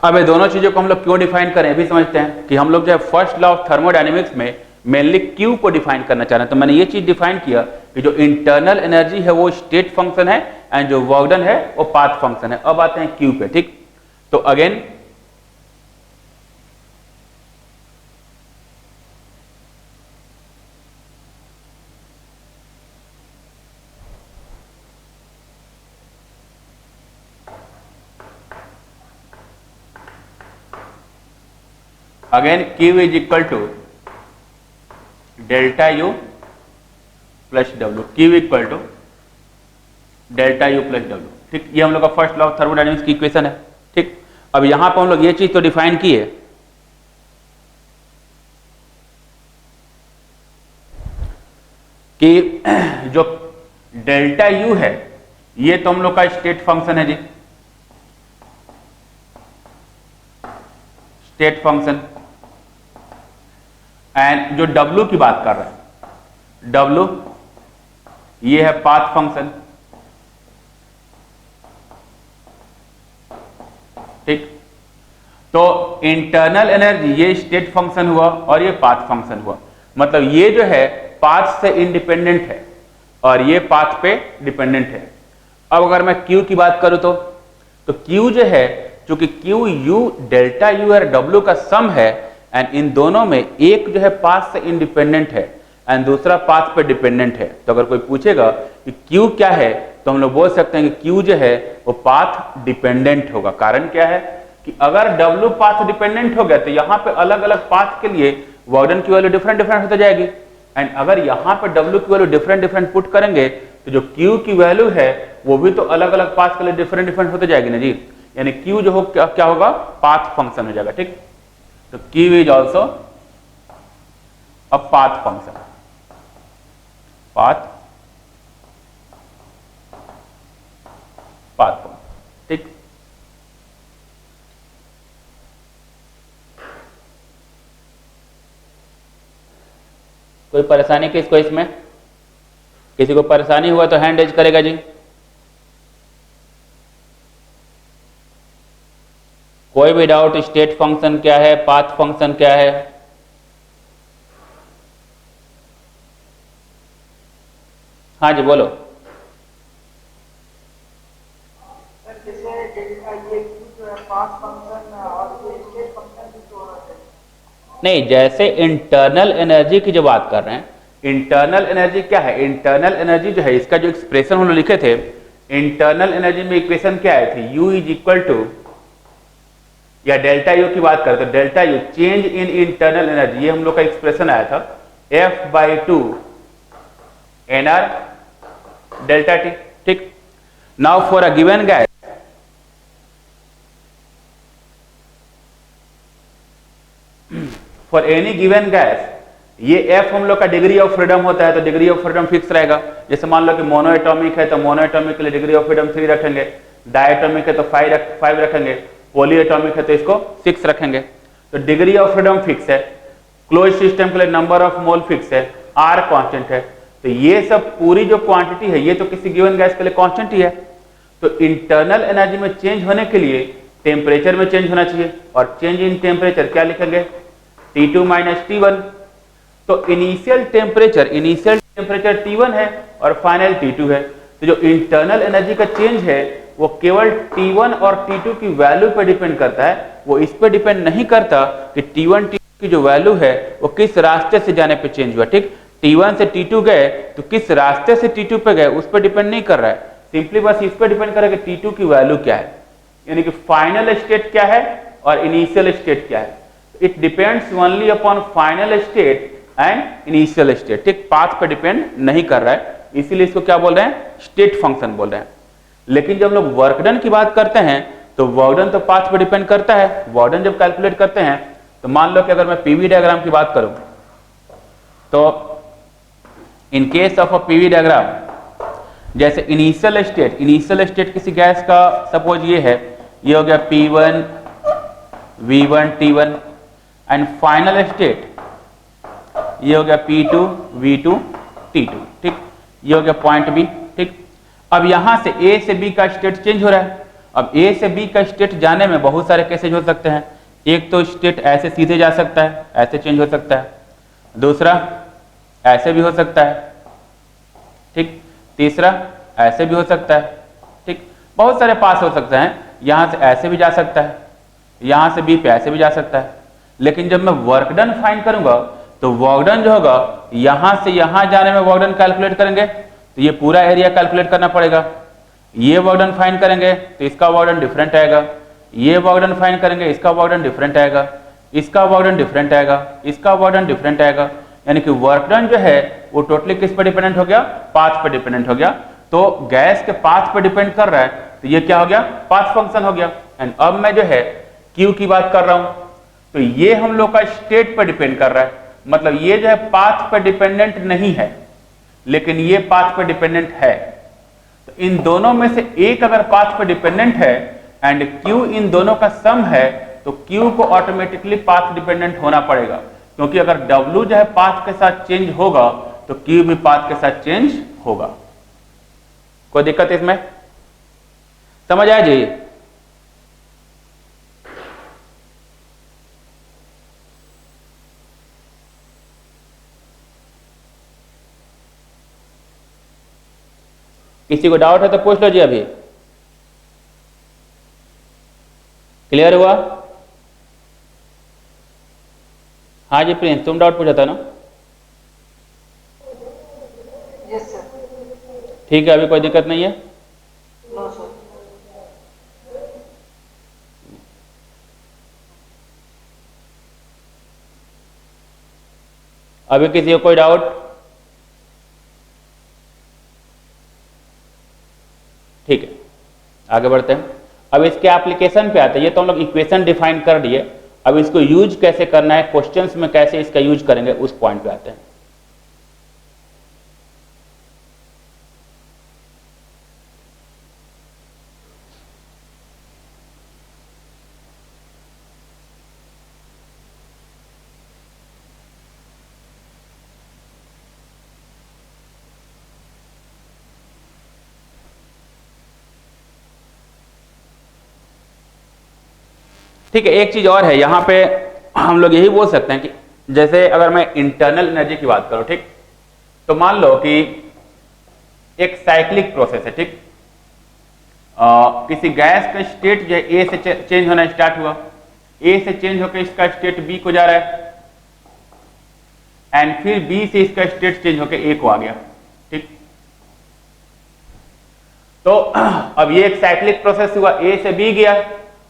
अब ये दोनों चीजों को हम लोग क्यों डिफाइन करें अभी समझते हैं कि हम लोग जो है फर्स्ट लॉ ऑफ थर्मोडायनेमिक्स में मेनली क्यू को डिफाइन करना चाह रहे हैं। तो मैंने ये चीज डिफाइन किया कि जो इंटरनल एनर्जी है वो स्टेट फंक्शन है एंड जो वर्क डन है वो पाथ फंक्शन है। अब आते हैं क्यू पे। ठीक, तो again Q is equal to delta U plus W। Q equal to delta U plus W। ठीक, ये हम लोग का फर्स्ट लॉ ऑफ थर्मोडायनेमिक्स की इक्वेशन है। ठीक, अब यहां पर हम लोग ये चीज तो डिफाइन की है कि जो डेल्टा U है ये तो हम लोग का स्टेट फंक्शन है जी, स्टेट फंक्शन। एंड जो W की बात कर रहे हैं, W ये है पाथ फंक्शन। ठीक, तो इंटरनल एनर्जी ये स्टेट फंक्शन हुआ और ये पाथ फंक्शन हुआ। मतलब ये जो है पाथ से इंडिपेंडेंट है और ये पाथ पे डिपेंडेंट है। अब अगर मैं Q की बात करूं तो Q जो है, चूंकि Q U डेल्टा U और W का सम है एंड इन दोनों में एक जो है पाथ से इंडिपेंडेंट है एंड दूसरा पाथ पे डिपेंडेंट है। तो अगर कोई पूछेगा कि Q क्या है तो हम लोग बोल सकते हैं कि Q जो है वो पाथ डिपेंडेंट होगा। कारण क्या है कि अगर W पाथ डिपेंडेंट हो गया तो यहाँ पे अलग अलग पाथ के लिए वर्क डन की वैल्यू डिफरेंट डिफरेंट होती जाएगी। एंड अगर यहाँ पे W की वैल्यू डिफरेंट डिफरेंट पुट करेंगे तो जो Q की वैल्यू है वो भी तो अलग अलग पाथ के लिए डिफरेंट डिफरेंट होते जाएगी ना जी। यानी Q जो हो क्या होगा, पाथ फंक्शन हो जाएगा। ठीक, तो Q is also a path function, path function. ठीक, कोई परेशानी किसको इसमें? किसी को परेशानी हुआ तो हैंड रेज करेगा जी। कोई भी डाउट, स्टेट फंक्शन क्या है, पाथ फंक्शन क्या है? हाँ जी बोलो। नहीं, जैसे इंटरनल एनर्जी की जो बात कर रहे हैं, इंटरनल एनर्जी क्या है? इंटरनल एनर्जी जो है इसका जो एक्सप्रेशन हम लोग लिखे थे, इंटरनल एनर्जी में इक्वेशन क्या आई थी? U इज इक्वल टू, या डेल्टा U की बात करें तो delta U change in internal energy, ये हम लोग का एक्सप्रेशन आया था F/2 nR डेल्टा T। ठीक, now for a given gas, for any given gas, ये F हम लोग का डिग्री ऑफ फ्रीडम होता है तो डिग्री ऑफ फ्रीडम फिक्स रहेगा। जैसे मान लो कि मोनोएटॉमिक है तो मोनोएटॉमिक के लिए डिग्री ऑफ फ्रीडम 3 रखेंगे, डायटॉमिक है तो 5 रखेंगे, पॉलीएटॉमिक है तो इसको 6 रखेंगे। तो डिग्री ऑफ फ्रीडम फिक्स है, क्लोज सिस्टम के लिए नंबर ऑफ मोल फिक्स है, R कांस्टेंट है। तो ये सब पूरी जो क्वांटिटी है ये तो किसी गिवन गैस के लिए कांस्टेंट ही है। तो इंटरनल एनर्जी में चेंज होने के लिए टेम्परेचर में चेंज होना चाहिए, और चेंज इन टेम्परेचर क्या लिखेंगे? T2 minus T1। तो इनिशियल टेम्परेचर T1 है और फाइनल T2 है। तो जो इंटरनल एनर्जी का चेंज है वो केवल T1 और T2 की वैल्यू पर डिपेंड करता है। वो इस पर डिपेंड नहीं करता कि T1 T2 की जो वैल्यू है वो किस रास्ते से जाने पे चेंज हुआ। ठीक, T1 से T2 गए तो किस रास्ते से T2 पे गए उस पर डिपेंड नहीं कर रहा है, सिंपली बस इस पर डिपेंड कर रहा है कि T2 की वैल्यू क्या है, यानी कि फाइनल स्टेट क्या है और इनिशियल स्टेट क्या है। It depends only upon final state and initial state. ठीक, पाथ पे डिपेंड नहीं कर रहा है, इसीलिए इसको क्या बोल रहे हैं? स्टेट फंक्शन बोल रहे हैं। लेकिन जब लोग वर्क डन की बात करते हैं तो वर्क डन तो पाथ पे डिपेंड करता है। वर्क डन जब कैलकुलेट करते हैं तो मान लो कि अगर मैं पीवी डायग्राम की बात करूं तो in case of a PV diagram, जैसे इनिशियल स्टेट किसी गैस का सपोज ये है, ये हो गया P1 V1 T1 and final state ये हो गया P2 V2 T2। ठीक, ये हो गया पॉइंट बी। ठीक, अब यहां से ए से बी का स्टेट चेंज हो रहा है। अब ए से बी का स्टेट जाने में बहुत सारे केसेज हो सकते हैं। एक तो स्टेट ऐसे सीधे जा सकता है, ऐसे चेंज हो सकता है। दूसरा ऐसे भी हो सकता है, ठीक। तीसरा ऐसे भी हो सकता है, ठीक। बहुत सारे पास हो सकते हैं। यहां से ऐसे भी जा सकता है, यहां से बी पे ऐसे भी जा सकता है। लेकिन जब मैं वर्क डन फाइंड करूंगा तो वर्क डन जो होगा, यहां से यहां जाने में वर्क डन कैलकुलेट करेंगे तो ये पूरा एरिया कैलकुलेट करना पड़ेगा। ये वर्क डन फाइंड करेंगे तो इसका वर्क डन डिफरेंट आएगा। ये वर्क डन फाइंड करेंगे, इसका वर्क डन डिफरेंट आएगा। इसका वर्क डन डिफरेंट आएगा, इसका वर्क डन डिफरेंट आएगा। यानी कि वर्क डन जो है वो टोटली किस पर डिपेंडेंट हो गया? पाथ पर डिपेंडेंट हो गया। तो गैस के पाथ पर डिपेंड कर रहा है तो ये क्या हो गया? पाथ फंक्शन हो गया। एंड अब मैं जो है क्यू की बात कर रहा हूं तो ये हम लोग का स्टेट पर डिपेंड कर रहा है। मतलब ये जो है पाथ पर डिपेंडेंट नहीं है, लेकिन ये पाथ पर डिपेंडेंट है। तो इन दोनों में से एक अगर पाथ पर डिपेंडेंट है एंड क्यू इन दोनों का सम है तो क्यू को ऑटोमेटिकली पाथ डिपेंडेंट होना पड़ेगा, क्योंकि अगर डब्ल्यू जो है पाथ के साथ चेंज होगा तो क्यू भी पाथ के साथ चेंज होगा। कोई दिक्कत इसमें? समझ आया जी? किसी को डाउट है तो पूछ लो जी। अभी क्लियर हुआ? हाँ जी प्रिंस, तुम डाउट पूछा था ना? Yes sir. ठीक है, अभी कोई दिक्कत नहीं है? No sir. अभी किसी को कोई डाउट? ठीक है, आगे बढ़ते हैं। अब इसके एप्लीकेशन पे आते हैं। ये तो हम लोग इक्वेशन डिफाइन कर दिए, अब इसको यूज कैसे करना है, क्वेश्चंस में कैसे इसका यूज करेंगे, उस पॉइंट पे आते हैं। ठीक है, एक चीज और है यहां पे, हम लोग यही बोल सकते हैं कि जैसे अगर मैं इंटरनल एनर्जी की बात करूं, ठीक, तो मान लो कि एक साइक्लिक प्रोसेस है, ठीक। किसी गैस का स्टेट जो है ए से चेंज होना स्टार्ट हुआ, ए से चेंज होकर इसका स्टेट बी को जा रहा है एंड फिर बी से इसका स्टेट चेंज होकर ए को आ गया, ठीक। तो अब ये एक साइक्लिक प्रोसेस हुआ, ए से बी गया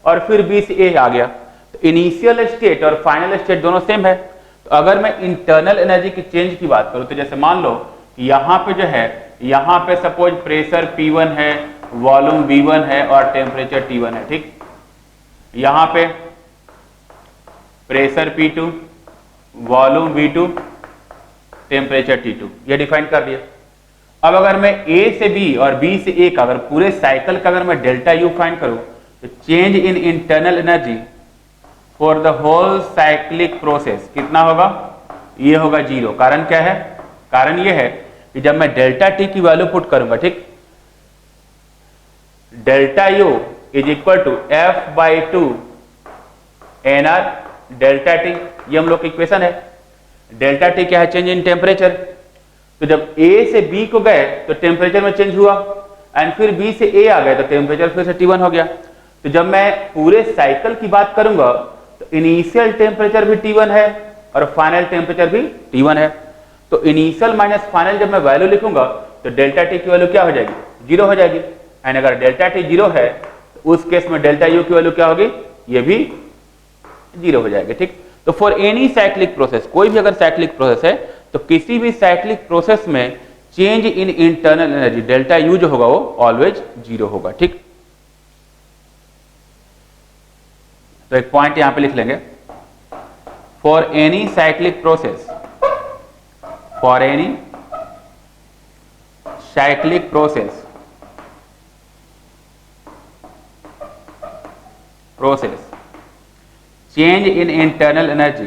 और फिर बी से ए आ गया। तो इनिशियल स्टेट और फाइनल स्टेट दोनों सेम है। तो अगर मैं इंटरनल एनर्जी की चेंज की बात करूं तो जैसे मान लो कि यहां पे जो है, यहां पे सपोज प्रेशर P1 है, वॉल्यूम V1 है और टेम्परेचर T1 है, ठीक। यहां पे pressure P2, volume V2, temperature T2, ये डिफाइन कर दिया। अब अगर मैं ए से बी और बी से ए का अगर पूरे साइकिल का अगर मैं डेल्टा यू फाइंड करूं तो change in internal energy for the whole cyclic process कितना होगा? ये होगा 0। कारण क्या है? कारण ये है कि जब मैं डेल्टा टी की वैल्यू पुट करूंगा, ठीक, delta U is equal to F by 2 n R delta T, ये हम लोग की इक्वेशन है। डेल्टा टी क्या है? Change in temperature. तो जब ए से बी को गए तो टेम्परेचर में चेंज हुआ एंड फिर बी से ए आ गए तो टेम्परेचर फिर से T1 हो गया। तो जब मैं पूरे साइकिल की बात करूंगा तो इनिशियल टेम्परेचर भी T1 है और फाइनल टेम्परेचर भी T1 है। तो इनिशियल माइनस फाइनल जब मैं वैल्यू लिखूंगा तो डेल्टा टी की वैल्यू क्या हो जाएगी? 0 हो जाएगी। एंड अगर डेल्टा टी 0 है तो उस केस में डेल्टा यू की वैल्यू क्या होगी? ये भी 0 हो जाएगी, ठीक। तो फॉर एनी साइक्लिक प्रोसेस, कोई भी अगर साइक्लिक प्रोसेस है तो किसी भी साइक्लिक प्रोसेस में change in internal energy delta you जो होगा वो ऑलवेज 0 होगा, ठीक। तो एक पॉइंट यहां पे लिख लेंगे, for any cyclic process, for any cyclic process change in internal energy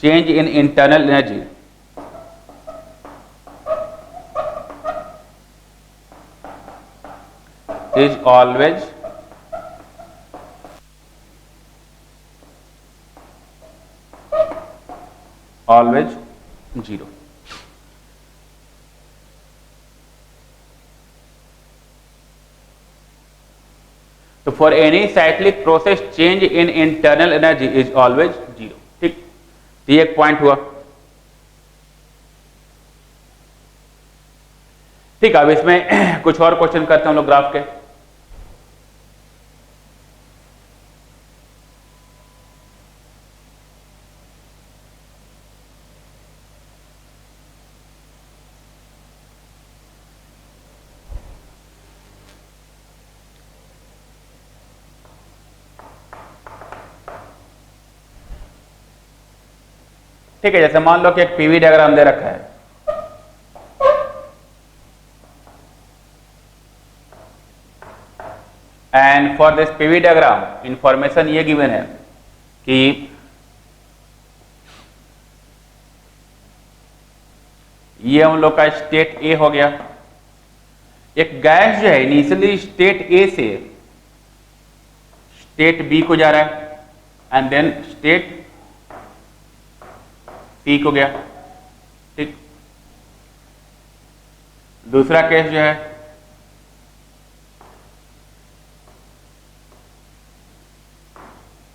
change in internal energy is always zero. तो for any cyclic process change in internal energy is always zero. ठीक, तो ये एक point हुआ। ठीक, अब इसमें कुछ और क्वेश्चन करते हैं हम लोग ग्राफ के। ठीक है, जैसे मान लो कि एक पीवी डायग्राम दे रखा है, and for this PV diagram information ये गिवन है कि ये हम लोग का स्टेट ए हो गया। एक गैस जो है इनिशियली स्टेट ए से स्टेट बी को जा रहा है एंड देन स्टेट सी को गया। ठीक, दूसरा केस जो है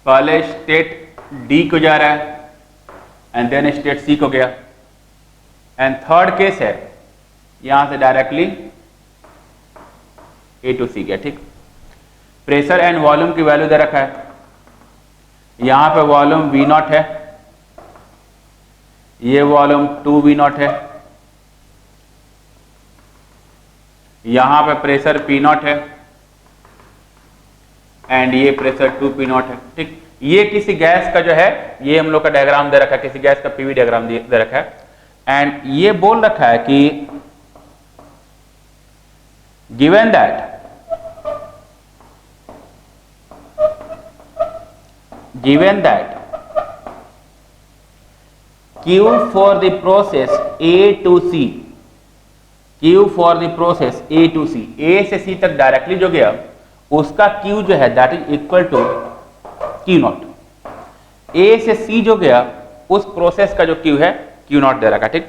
पहले स्टेट डी को जा रहा है एंड देन स्टेट सी को गया, एंड थर्ड केस है यहां से डायरेक्टली ए टू सी गया। ठीक, प्रेशर एंड वॉल्यूम की वैल्यू दे रखा है, यहां पे वॉल्यूम वी नॉट है, ये वॉल्यूम 2V0 है, यहां पे प्रेशर P0 है एंड ये प्रेशर 2P0 है। ठीक, ये किसी गैस का जो है, ये हम लोग का डायग्राम दे रखा है, किसी गैस का पीवी डायग्राम दे रखा है, एंड ये बोल रखा है कि given that Q for the process A to C, Q for the process A to C, A से C तक डायरेक्टली जो गया उसका Q जो है that is equal to Q naught. A से C जो गया उस प्रोसेस का जो Q है Q नॉट दे रखा। ठीक,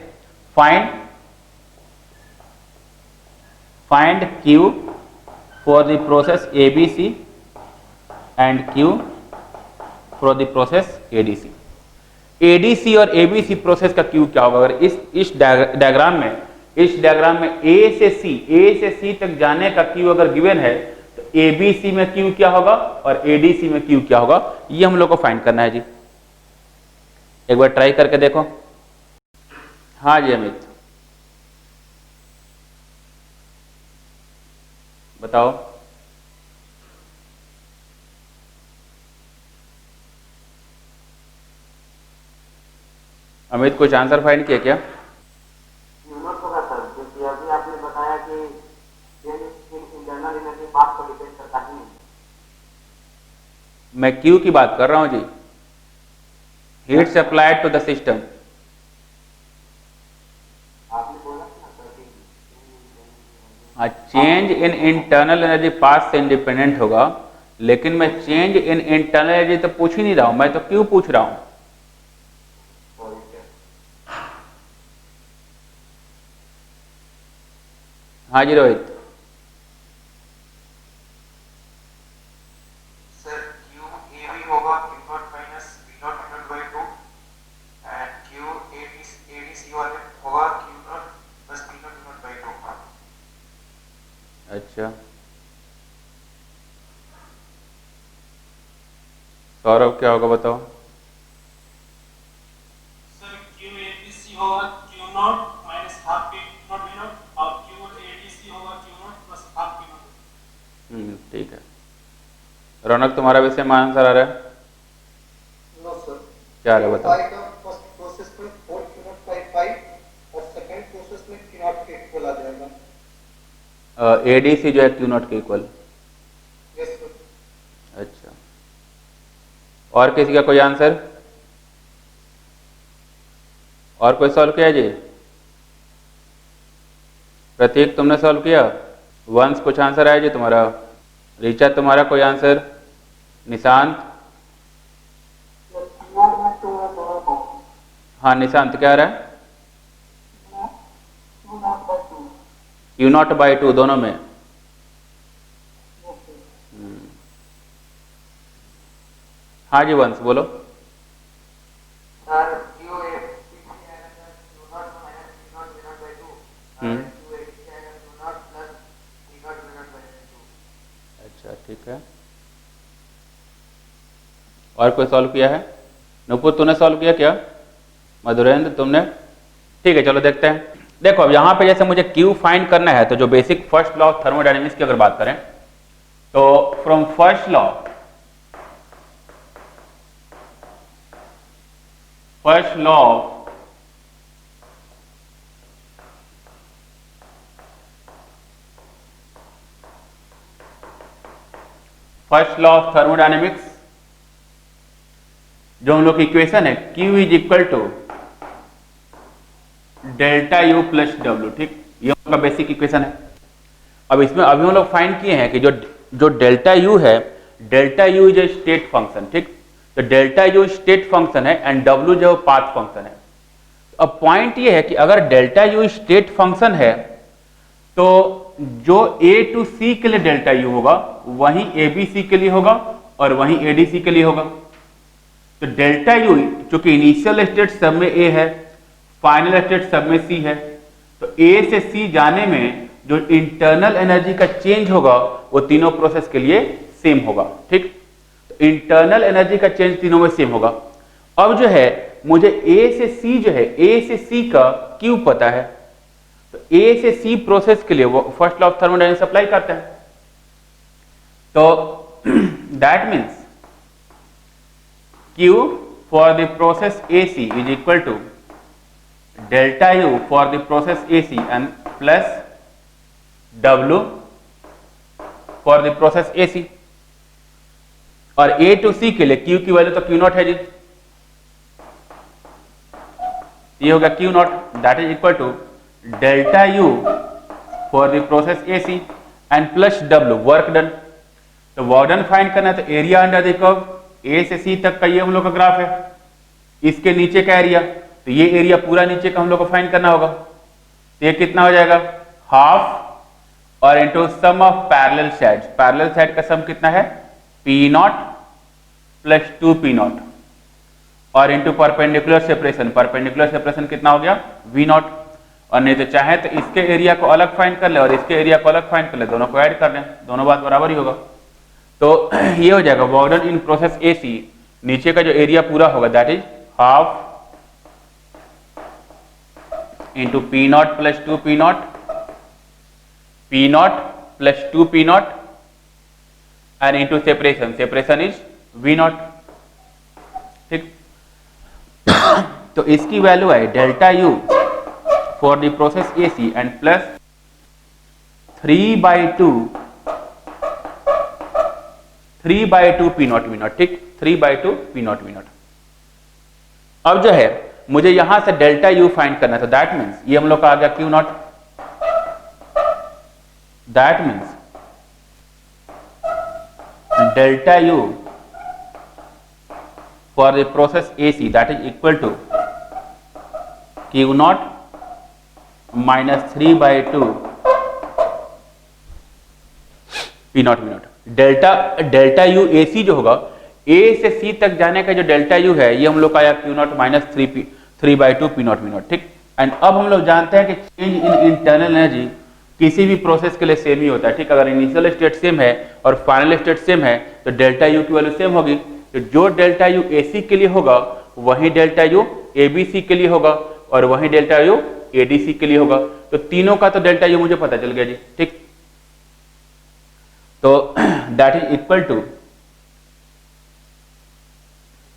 find Q for the process ABC and Q for the process ADC। ADC और एबीसी प्रोसेस का क्यू क्या होगा? अगर इस डायग्राम में ए से सी तक जाने का क्यू अगर गिवन है तो एबीसी में क्यू क्या होगा और एडीसी में क्यू क्या होगा, ये हम लोग को फाइंड करना है जी। एक बार ट्राई करके देखो। हाँ जी अमित बताओ। अमित कुछ आंसर फाइंड किया क्या? होगा सर, क्योंकि अभी आपने बताया कि इंटरनल एनर्जी पाथ को डिपेंड करता ही नहीं। मैं क्यू की बात कर रहा हूं जी, heat supplied to the system. आपने बोला ना सर कि change in internal energy path से इंडिपेंडेंट होगा, लेकिन मैं चेंज इन इंटरनल एनर्जी तो पूछ ही नहीं रहा हूं, मैं तो क्यू पूछ रहा हूं। हाँ जी रोहित। सर क्यू ए भी होगा Q naught minus B naught divided by 2 and Q ADC वाले होगा Q naught plus B naught divided by 2। अच्छा सौरभ क्या होगा बताओ? सर क्यू एबीसी होगा Q naught minus half B naught B naught और क्यू एडीसी होगा Q naught plus half B naught. ठीक है। रौनक तुम्हारा भी सेम आंसर आ रहा है? No sir. क्या आ रहा है बताओ? फर्स्ट प्रोसेस में 4 क्यू नॉट बाई 5 और सेकंड प्रोसेस में क्यू नॉट के इक्वल आ जाएगा। एडीसी जो है क्यू नॉट के इक्वल। Yes sir. अच्छा, और किसी का कोई आंसर? और कोई सॉल्व किया जी? प्रतीक तुमने सॉल्व किया? वंश कुछ आंसर आया जी तुम्हारा? ऋचा तुम्हारा कोई आंसर? निशांत? हाँ निशांत क्या आ रहा है? u0/2 दोनों में। हाँ जी वंश बोलो। Sir Q A Q naught minus P naught V naught by 2 Q A Q naught plus P naught V naught by 2। अच्छा ठीक है। और कोई सॉल्व किया है? नुपुर तूने सॉल्व किया क्या? मधुरेंद्र तुमने? ठीक है चलो देखते हैं। देखो अब यहाँ पे जैसे मुझे Q फाइंड करना है, तो जो basic first law of thermodynamics की अगर बात करें तो from first law of thermodynamics, जो हम लोग की इक्वेशन है Q is equal to delta U plus W। ठीक, ये हम लोग का बेसिक इक्वेशन है। अब इसमें अभी हम लोग फाइंड किए हैं कि जो डेल्टा U है, delta U is a state function. ठीक, तो डेल्टा U स्टेट फंक्शन है एंड W जो पाथ फंक्शन है। अब पॉइंट ये है कि अगर डेल्टा U स्टेट फंक्शन है तो जो A टू C के लिए डेल्टा U होगा वही ABC के लिए होगा और वही ADC के लिए होगा। तो डेल्टा U चूंकि इनिशियल स्टेट सब में A है, फाइनल स्टेट सब में C है, तो A से C जाने में जो इंटरनल एनर्जी का चेंज होगा वो तीनों प्रोसेस के लिए सेम होगा। ठीक, तो इंटरनल एनर्जी का चेंज तीनों में सेम होगा। अब जो है मुझे A से C जो है, A से C का Q पता है, तो A से C प्रोसेस के लिए वो first law of thermodynamics apply करते हैं। तो that means Q for the process AC is equal to delta U for the process AC and plus W for the process AC। और A to C के लिए Q की value तो Q0 है जी, ये होगा Q0, that is equal to delta U for the process AC and plus W work done. तो work done find करना है तो area under the curve A से C तक का ये हम लोग का ग्राफ है, इसके नीचे का एरिया, तो ये एरिया पूरा नीचे का हम लोग को फाइंड करना होगा। तो ये कितना हो जाएगा? हाफ और into sum of parallel sides. Parallel side का सम कितना है? P0 प्लस 2P0 और into perpendicular separation. Perpendicular separation कितना हो गया? V0। और नहीं तो चाहे तो इसके एरिया को अलग फाइंड कर ले और इसके एरिया को अलग फाइंड कर ले, दोनों को ऐड कर लें, दोनों बात बराबर ही होगा। तो ये हो जाएगा work done in process AC, नीचे का जो एरिया पूरा होगा that is half into P0 plus 2P0, P0 plus 2P0 and into separation, separation is V0। ठीक, तो इसकी वैल्यू है delta U for the process AC and plus 3/2 P0 V0। ठीक, 3/2 P0 V0। अब जो है मुझे यहां से डेल्टा U फाइंड करना है, तो दैट मीन्स ये हम लोग का आ गया Q0। That means delta U for the process AC that is equal to Q0 minus 3/2 P0 V0। Delta U AC जो होगा, A से C तक जाने का जो डेल्टा U है ये हम लोग का आया Q0 माइनस 3/2 P0 V0। ठीक, एंड अब हम लोग जानते हैं कि चेंज इन इंटरनल एनर्जी किसी भी प्रोसेस के लिए सेम ही होता है। ठीक, अगर इनिशियल स्टेट सेम है और फाइनल स्टेट सेम है तो डेल्टा U की वैल्यू सेम होगी। तो जो डेल्टा U AC के लिए होगा वही डेल्टा U ABC के लिए होगा और वही डेल्टा U ADC के लिए होगा। तो तीनों का तो डेल्टा U मुझे पता चल गया जी। ठीक, तो that is equal to,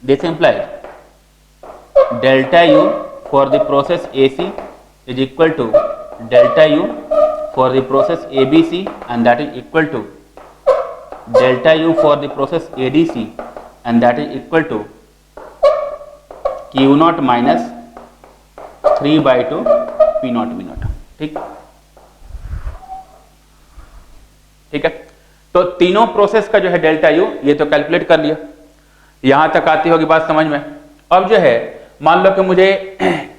this implies delta U for the process AC is equal to delta U for the process ABC and that is equal to delta U for the process ADC and that is equal to Q0 minus 3/2 P naught V naught. ठीक ठीक है, तो तीनों process का जो है delta you ये तो कैलकुलेट कर लिया, यहां तक आती होगी बात समझ में। अब जो है मान लो कि मुझे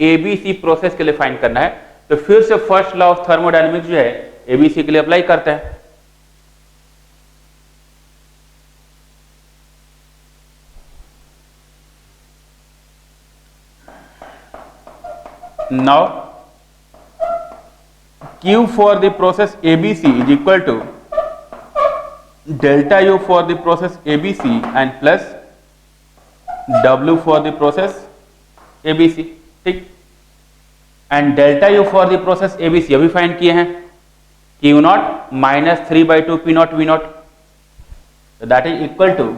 एबीसी प्रोसेस के लिए फाइंड करना है, तो फिर से फर्स्ट लॉ ऑफ थर्मोडायनेमिक्स जो है एबीसी के लिए अप्लाई करते हैं। Now Q for the process ABC is equal to delta U for the process ABC and plus W for the process ABC। ठीक, and delta U for the process ABC अभी find किए हैं, Q naught minus 3/2 P naught V naught, that is equal to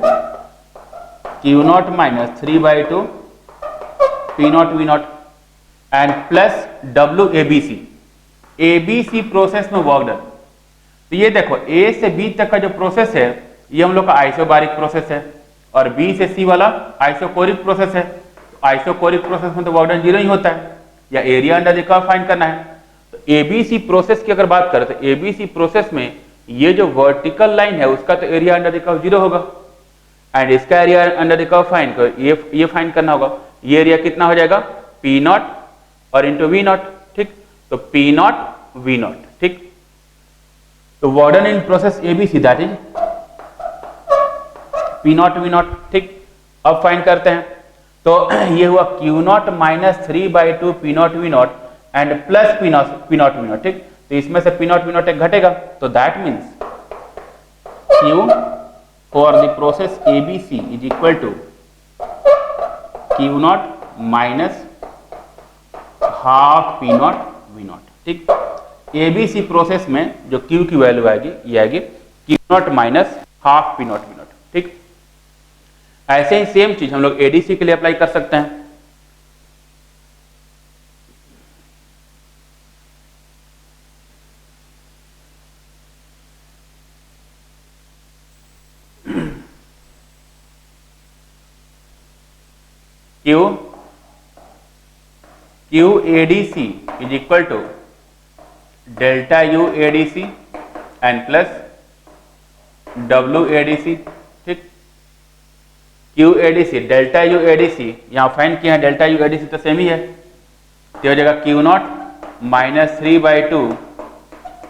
Q naught minus 3/2 P naught V naught and plus W ABC। ABC प्रोसेस में work done, तो ये देखो A से B तक का जो प्रोसेस है ये हम लोग का आइसोबारिक प्रोसेस है, और B से C वाला आइसोकोरिक प्रोसेस है। आइसोकोरिक प्रोसेस में तो वर्क डन 0 ही होता है, या area under the curve find करना है। तो ABC प्रोसेस की अगर बात करें तो ABC प्रोसेस में ये जो वर्टिकल लाइन है उसका तो एरिया अंडर द कर्व 0 होगा, एंड इसका area under the curve find कर ये फाइंड करना होगा। ये एरिया कितना हो जाएगा, P नॉट और इंटू वी नॉट। ठीक, तो P नॉट वी नॉट। ठीक, तो work done in process ABC that is P naught V naught. ठीक, अब फाइंड करते हैं, तो ये हुआ Q naught minus 3/2 P naught V naught and plus P naught V naught. ठीक, तो इसमें से P नॉट वी नॉट एक घटेगा, तो that means Q for the process ABC is equal to Q naught minus half P naught V naught. ठीक, ABC process में जो Q की वैल्यू आएगी ये आएगी Q naught minus half P naught V naught. ठीक, ऐसे ही सेम चीज हम लोग एडीसी के लिए अप्लाई कर सकते हैं। Q ADC is equal to delta U ADC and plus W ADC। ठीक, Q ADC delta U ADC यहां फाइंड किया है, डेल्टा U ADC तो सेम ही है, तो हो जाएगा Q naught minus 3/2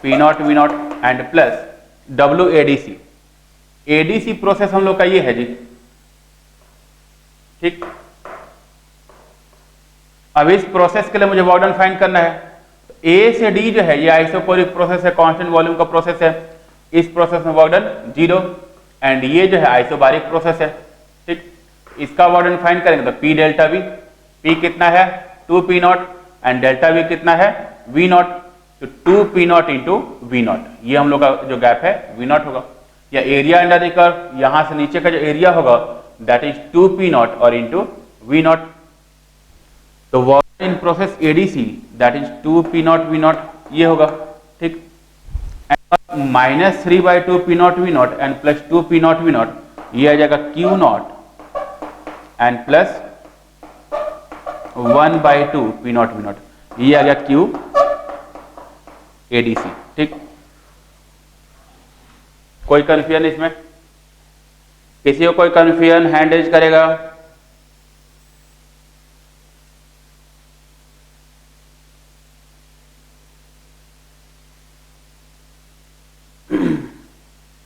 P naught V naught and plus W ADC। ADC process हम लोग का ये है जी। ठीक, अब इस प्रोसेस के लिए मुझे वर्क डन फाइंड करना है, तो A से D जो है ये आइसोकोरिक प्रोसेस है, कांस्टेंट वॉल्यूम का प्रोसेस है। इस प्रोसेस में वर्क डन 0, एंड ये जो है आइसोबारिक प्रोसेस है। ठीक, इसका वर्क डन फाइंड करेंगे तो P डेल्टा V, P कितना है 2 P naught and delta V कितना है V नॉट, तो 2 P naught into V not, ये हम लोग का जो गैप है V नॉट होगा। या एरिया अंडर द कर्व, यहां से नीचे का जो एरिया होगा दैट इज 2 P नॉट और इंटू V नॉट। तो work in process ADC that is 2 P naught V not ये होगा। ठीक, minus 3/2 P naught V naught and plus 2 P naught V not, ये आ जाएगा Q not and plus 1/2 P naught V not, ये आ गया Q ADC। ठीक, कोई कंफ्यूजन इसमें? किसी को कोई कंफ्यूजन हैंड रेज करेगा?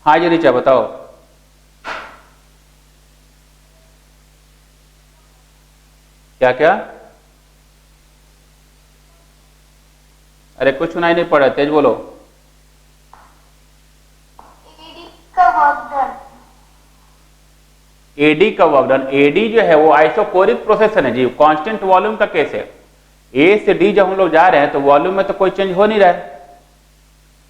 हाँ जी नीचा बताओ। क्या क्या? अरे कुछ सुनाई नहीं पड़ा, तेज बोलो। एडी का वर्क डन, एडी जो है वो आइसोकोरिक प्रोसेस है जी, कांस्टेंट वॉल्यूम का केस है। ए से डी जब हम लोग जा रहे हैं तो वॉल्यूम में तो कोई चेंज हो नहीं रहा है,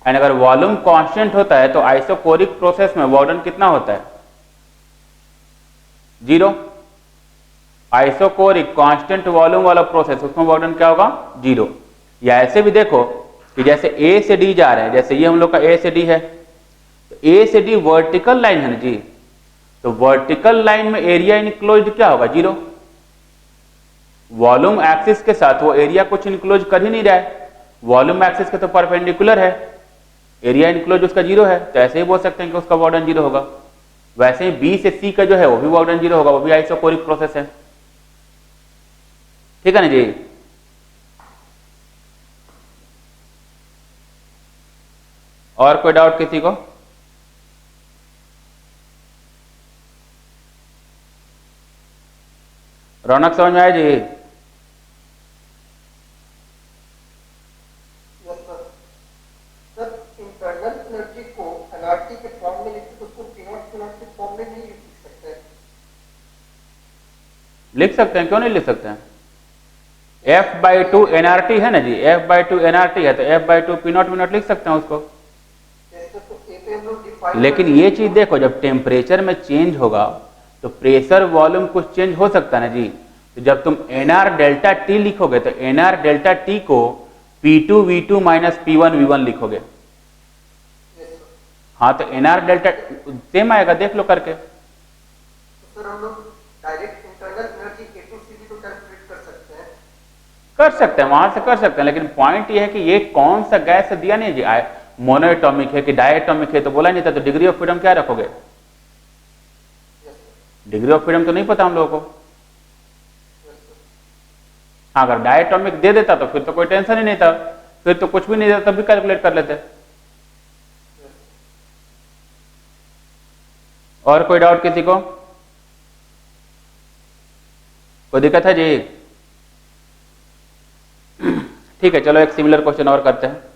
एंड अगर वॉल्यूम कांस्टेंट होता है तो आइसोकोरिक प्रोसेस में वर्क डन कितना होता है 0। आइसोकोरिक कांस्टेंट वॉल्यूम वाला प्रोसेस उसमें वर्क डन क्या होगा 0। या ऐसे भी देखो कि जैसे ए से डी जा रहे हैं, जैसे ये हम लोग का ए से डी है, तो ए से डी वर्टिकल लाइन है ना जी, तो वर्टिकल लाइन में एरिया इनक्लोज्ड क्या होगा 0। वॉल्यूम एक्सिस के साथ वो एरिया कुछ इनक्लोज कर ही नहीं रहा है, वॉल्यूम एक्सिस के तो परपेंडिकुलर है, एरिया इनक्लोज उसका 0 है, तो ऐसे ही बोल सकते हैं कि उसका वार्डन 0 होगा। वैसे ही बी से सी का जो है वो भी वार्डन 0 होगा, वो भी आइसोकोरिक प्रोसेस है। ठीक है ना जी। और कोई डाउट किसी को? रौनक समझ में आया जी? Yes sir. Sir internal energy को एनआरटी के फॉर्म में लिखते तो उसको P0 के फॉर्म में नहीं लिख सकते हैं। लिख सकते हैं, क्यों नहीं लिख सकते हैं? F/2 एनआरटी है ना जी, F/2 एनआरटी है तो F/2 P0 लिख सकते हैं उसको। यस सर, तो ये तो हम लोग डिफाइन लेकिन ये चीज देखो, जब टेम्परेचर में चेंज होगा तो प्रेशर वॉल्यूम कुछ चेंज हो सकता है ना जी। तो जब तुम nr डेल्टा t लिखोगे तो nr डेल्टा t को P2V2 माइनस P1V1 लिखोगे। Yes sir. हाँ, तो nr डेल्टा सेम आएगा, देख लो करके। तो सर हम लोग डायरेक्ट इंटरनल एनर्जी A2C भी तो कैलकुलेट कर सकते हैं। कर सकते हैं, वहां से कर सकते हैं, लेकिन पॉइंट ये है कि ये कौन सा गैस दिया नहीं जी, मोनोएटॉमिक है कि डायएटॉमिक है तो बोला नहीं था, तो डिग्री ऑफ फ्रीडम क्या रखोगे? Yes sir. Degree of freedom तो नहीं पता हम लोगों को। Yes sir. हाँ, अगर डायएटॉमिक दे देता तो फिर तो कोई टेंशन ही नहीं था, फिर तो कुछ भी नहीं देता तब भी कैलकुलेट कर लेते। और कोई डाउट किसी को? कोई दिक्कत है जी? ठीक है, चलो एक सिमिलर क्वेश्चन और करते हैं।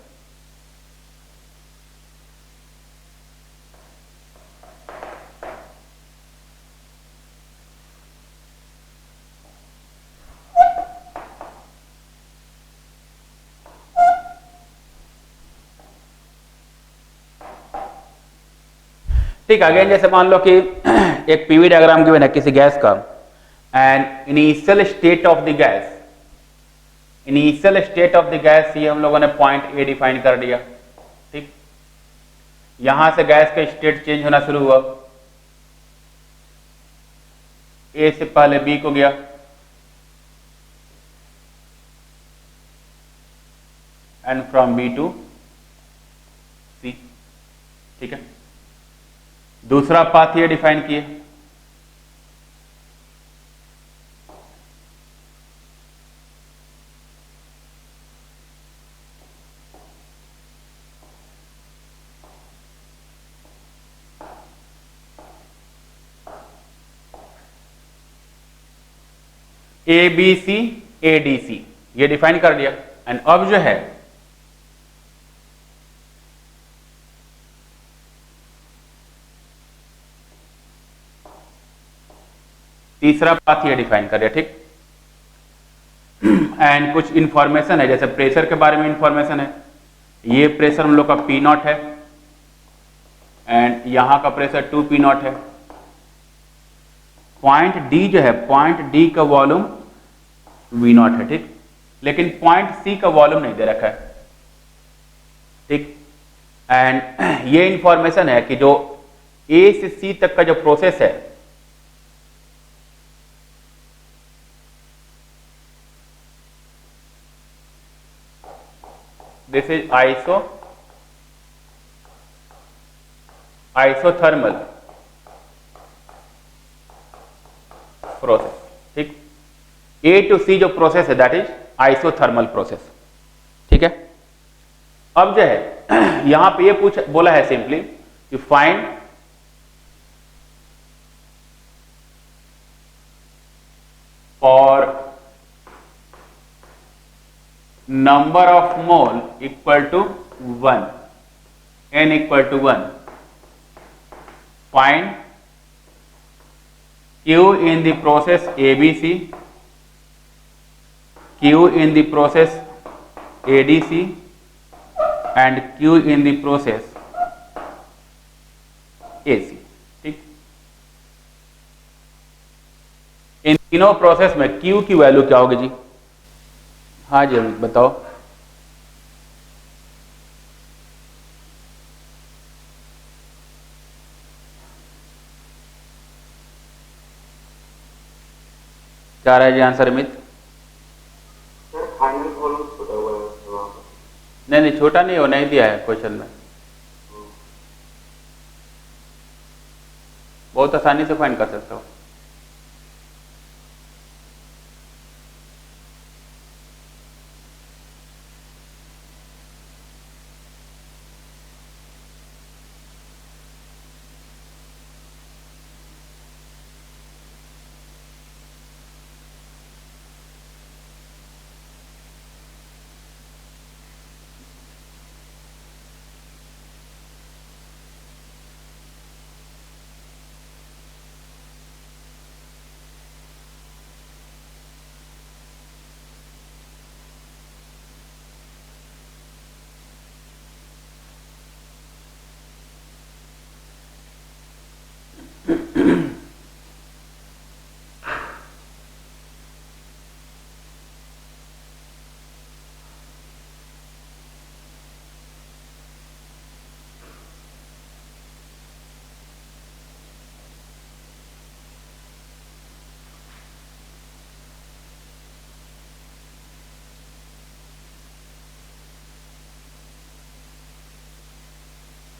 ठीक, अगेन जैसे मान लो कि एक पीवी डायग्राम गिवन है किसी गैस का, and initial state of the gas, initial state of the gas ये हम लोगों ने पॉइंट ए डिफाइन कर दिया। ठीक, यहां से गैस का स्टेट चेंज होना शुरू हुआ, ए से पहले बी को गया, एंड फ्रॉम बी टू सी। ठीक है, दूसरा पाथ ये डिफाइन किए, A B C A D C ये डिफाइन कर दिया। एंड अब जो है तीसरा पाथ ये डिफाइन कर दिया। ठीक, एंड कुछ इंफॉर्मेशन है, जैसे प्रेशर के बारे में इंफॉर्मेशन है, ये प्रेशर हम लोग का P0 है, एंड यहां का प्रेशर 2P0 है। पॉइंट डी जो है, पॉइंट डी का वॉल्यूम V0 है। ठीक, लेकिन पॉइंट सी का वॉल्यूम नहीं दे रखा है। ठीक, एंड ये इंफॉर्मेशन है कि जो ए से सी तक का जो प्रोसेस है, दिस इज आइसोथर्मल प्रोसेस। ठीक, ए टू सी जो प्रोसेस है दैट इज आइसोथर्मल प्रोसेस। ठीक है, अब जो है यहां पे ये बोला है सिंपली कि find for number of mole equal to 1, n equal to 1, find Q in the process ABC, Q in the process ADC and Q in the process AC। ठीक, इन तीनों प्रोसेस में Q की वैल्यू क्या होगी जी? हाँ जी बताओ। क्या रहा है जी आंसर अमित? नहीं नहीं, छोटा नहीं हो, नहीं दिया है क्वेश्चन में, बहुत आसानी से फाइंड कर सकते हो।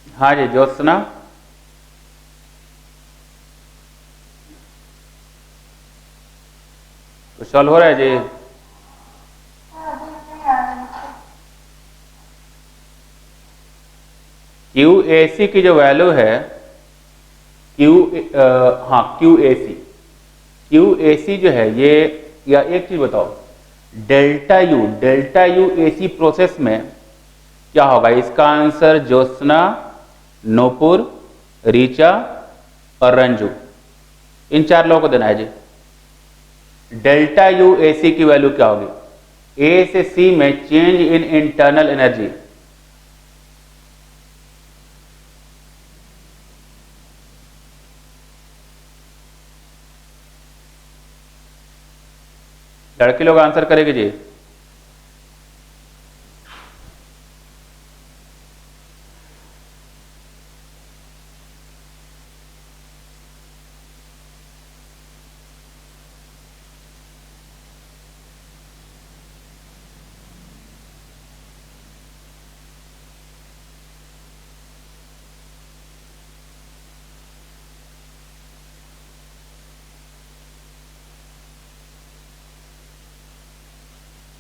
हाँ जी ज्योत्सना, तो सॉल्व हो रहा है जी। क्यू ए सी की जो वैल्यू है क्यू ए सी जो है ये, या एक चीज बताओ, डेल्टा यू ए सी प्रोसेस में क्या होगा? इसका आंसर ज्योत्सना, नूपुर, ऋचा और रंजू, इन 4 लोगों को देना है जी। डेल्टा यू ए सी की वैल्यू क्या होगी? ए से सी में चेंज इन इंटरनल एनर्जी, लड़के लोग आंसर करेंगे जी।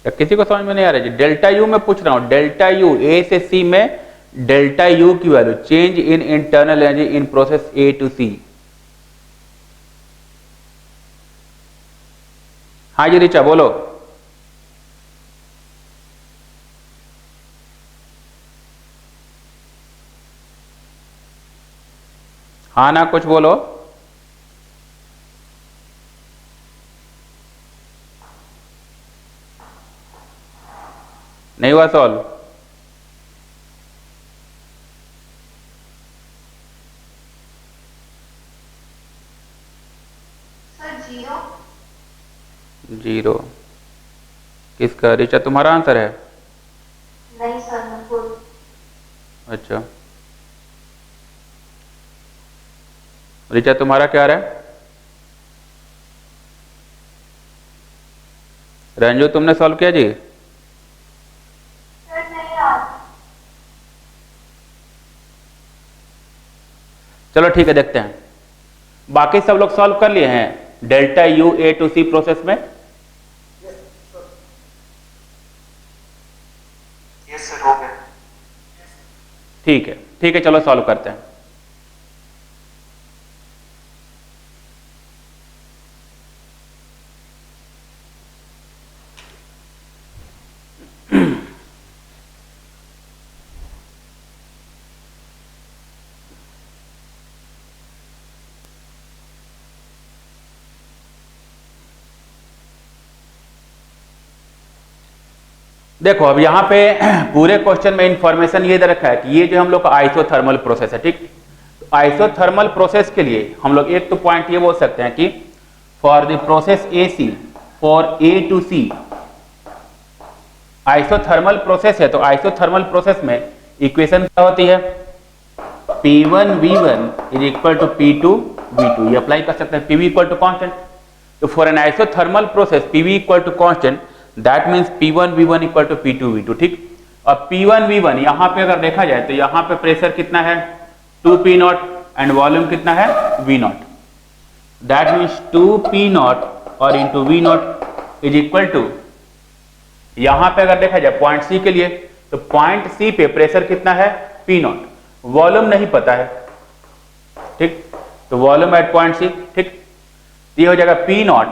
या किसी को समझ में नहीं आ रहा जी? डेल्टा यू में पूछ रहा हूं, डेल्टा यू ए से सी में डेल्टा यू की value, change in internal energy in process A to C. हाँ जी ऋचा बोलो। हाँ ना, कुछ बोलो। नहीं हुआ सॉल्व? Sir zero. जीरो किसका? ऋचा तुम्हारा आंसर है? नहीं सर, नूपुर। अच्छा, ऋचा तुम्हारा क्या आ रहा है? रंजू तुमने सॉल्व किया जी? सर नहीं यार। चलो ठीक है, देखते हैं। बाकी सब लोग सॉल्व कर लिए हैं delta U A to C process में? यस सर, हो गया। ठीक है, ठीक है, चलो सॉल्व करते हैं। देखो अब यहाँ पे पूरे क्वेश्चन में इंफॉर्मेशन ये दे रखा है कि ये जो हम लोग का आइसोथर्मल प्रोसेस है, ठीक। आइसोथर्मल प्रोसेस के लिए हम लोग एक तो पॉइंट ये बोल सकते हैं कि for the process A C, for A to C, isothermal process है तो आइसोथर्मल प्रोसेस में इक्वेशन क्या होती है? P1V1 is equal to P2V2, ये अप्लाई कर सकते हैं। PV इक्वल टू कांस्टेंट, तो for an isothermal process PV equal to constant, that means P1V1 equal to P2V2, ठीक। और P1 V1 यहाँ पे अगर देखा जाए तो यहाँ पे प्रेशर कितना है 2P0 एंड वॉल्यूम कितना है V0। दैट मीन्स 2P0 और into V0 is equal to, यहाँ पे अगर देखा जाए पॉइंट सी के लिए तो पॉइंट सी पे प्रेशर कितना है P0, वॉल्यूम नहीं पता है, ठीक, तो वॉल्यूम एट पॉइंट सी, ठीक, ये हो जाएगा P0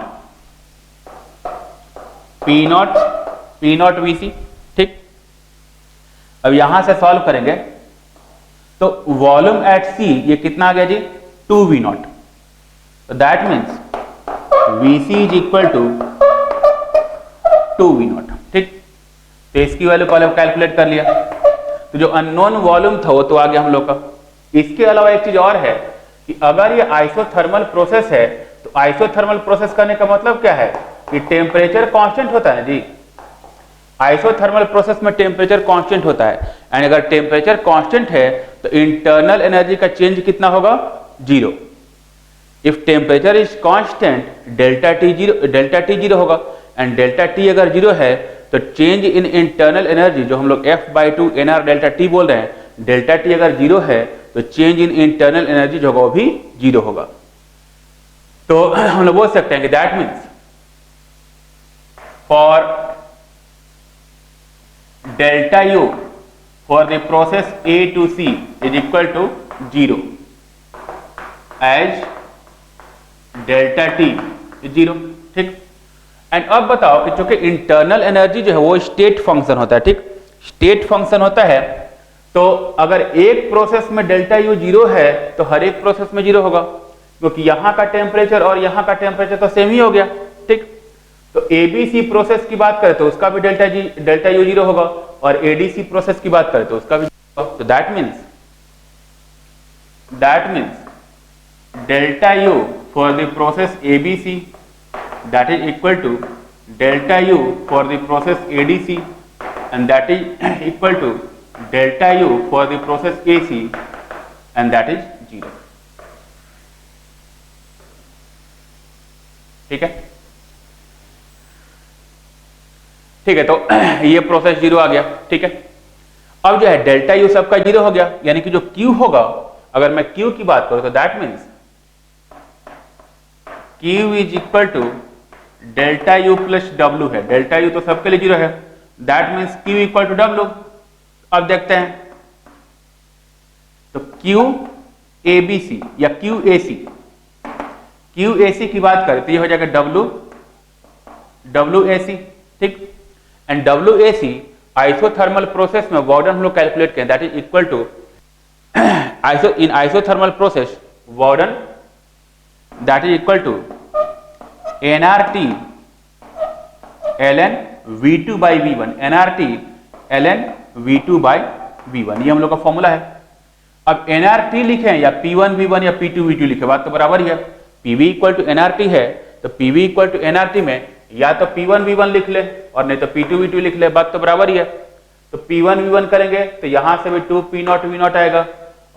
VC, ठीक। अब यहां से सॉल्व करेंगे तो वॉल्यूम एट सी ये कितना आ गया जी 2V0, तो that means VC is equal to 2V0, ठीक। तो इसकी वैल्यू पहले कैलकुलेट कर लिया, तो जो अननोन वॉल्यूम था वो तो आ गया हम लोग का। इसके अलावा एक चीज और है कि अगर ये आइसोथर्मल प्रोसेस है तो आइसोथर्मल प्रोसेस करने का मतलब क्या है कि टेम्परेचर कांस्टेंट होता है जी। आइसोथर्मल प्रोसेस में टेम्परेचर कांस्टेंट होता है, एंड अगर टेम्परेचर कांस्टेंट है तो इंटरनल एनर्जी का चेंज कितना होगा 0। If temperature is constant delta T zero होगा, एंड डेल्टा टी अगर 0 है तो चेंज इन इंटरनल एनर्जी जो हम लोग F/2 NR डेल्टा टी बोल रहे हैं, डेल्टा टी अगर 0 है तो चेंज इन इंटरनल एनर्जी जो होगा वो भी 0 होगा। तो हम लोग बोल सकते हैं कि that means for delta U for the process A to C is equal to 0 as delta T 0, ठीक। एंड अब बताओ कि चूंकि इंटरनल एनर्जी जो है वो स्टेट फंक्शन होता है, ठीक, स्टेट फंक्शन होता है, तो अगर एक प्रोसेस में डेल्टा यू 0 है तो हर एक प्रोसेस में 0 होगा, क्योंकि यहां का टेम्परेचर और यहां का टेम्परेचर तो सेम ही हो गया, ठीक। तो ABC प्रोसेस की बात करें तो उसका भी डेल्टा यू 0 होगा, और ADC प्रोसेस की बात करें तो उसका भी 0 होगा। तो that means delta U for the process ABC that is equal to delta U for the process ADC, and that is equal to delta U for the process AC, and that is 0, ठीक है, ठीक है। तो ये process 0 आ गया, ठीक है। अब जो है डेल्टा यू सबका 0 हो गया, यानी कि जो Q होगा, अगर मैं Q की बात करूं तो that means Q is equal to delta U plus W है, डेल्टा यू तो सबके लिए 0 है, that means Q equal to W. अब देखते हैं तो Q ABC या QAC की बात करें तो ये हो जाएगा WAC, ठीक। एंड WAC आइसोथर्मल प्रोसेस में वॉर्डन हम लोग कैलकुलेट करें, that is equal to in isothermal process work done that is equal to nRT ln V2 by V1, nRT ln V2 by V1, ये हम लोग का फॉर्मूला है। अब nRT लिखें या P1 V1 या P2 V2 लिखे, बात तो बराबर ही है। PV इक्वल टू nRT है तो PV इक्वल टू nRT में या तो P1 V1 लिख ले और नहीं तो P2 V2 लिख ले, बात तो बराबर ही है। तो P1 V1 करेंगे तो यहां से भी 2P0 V0 आएगा,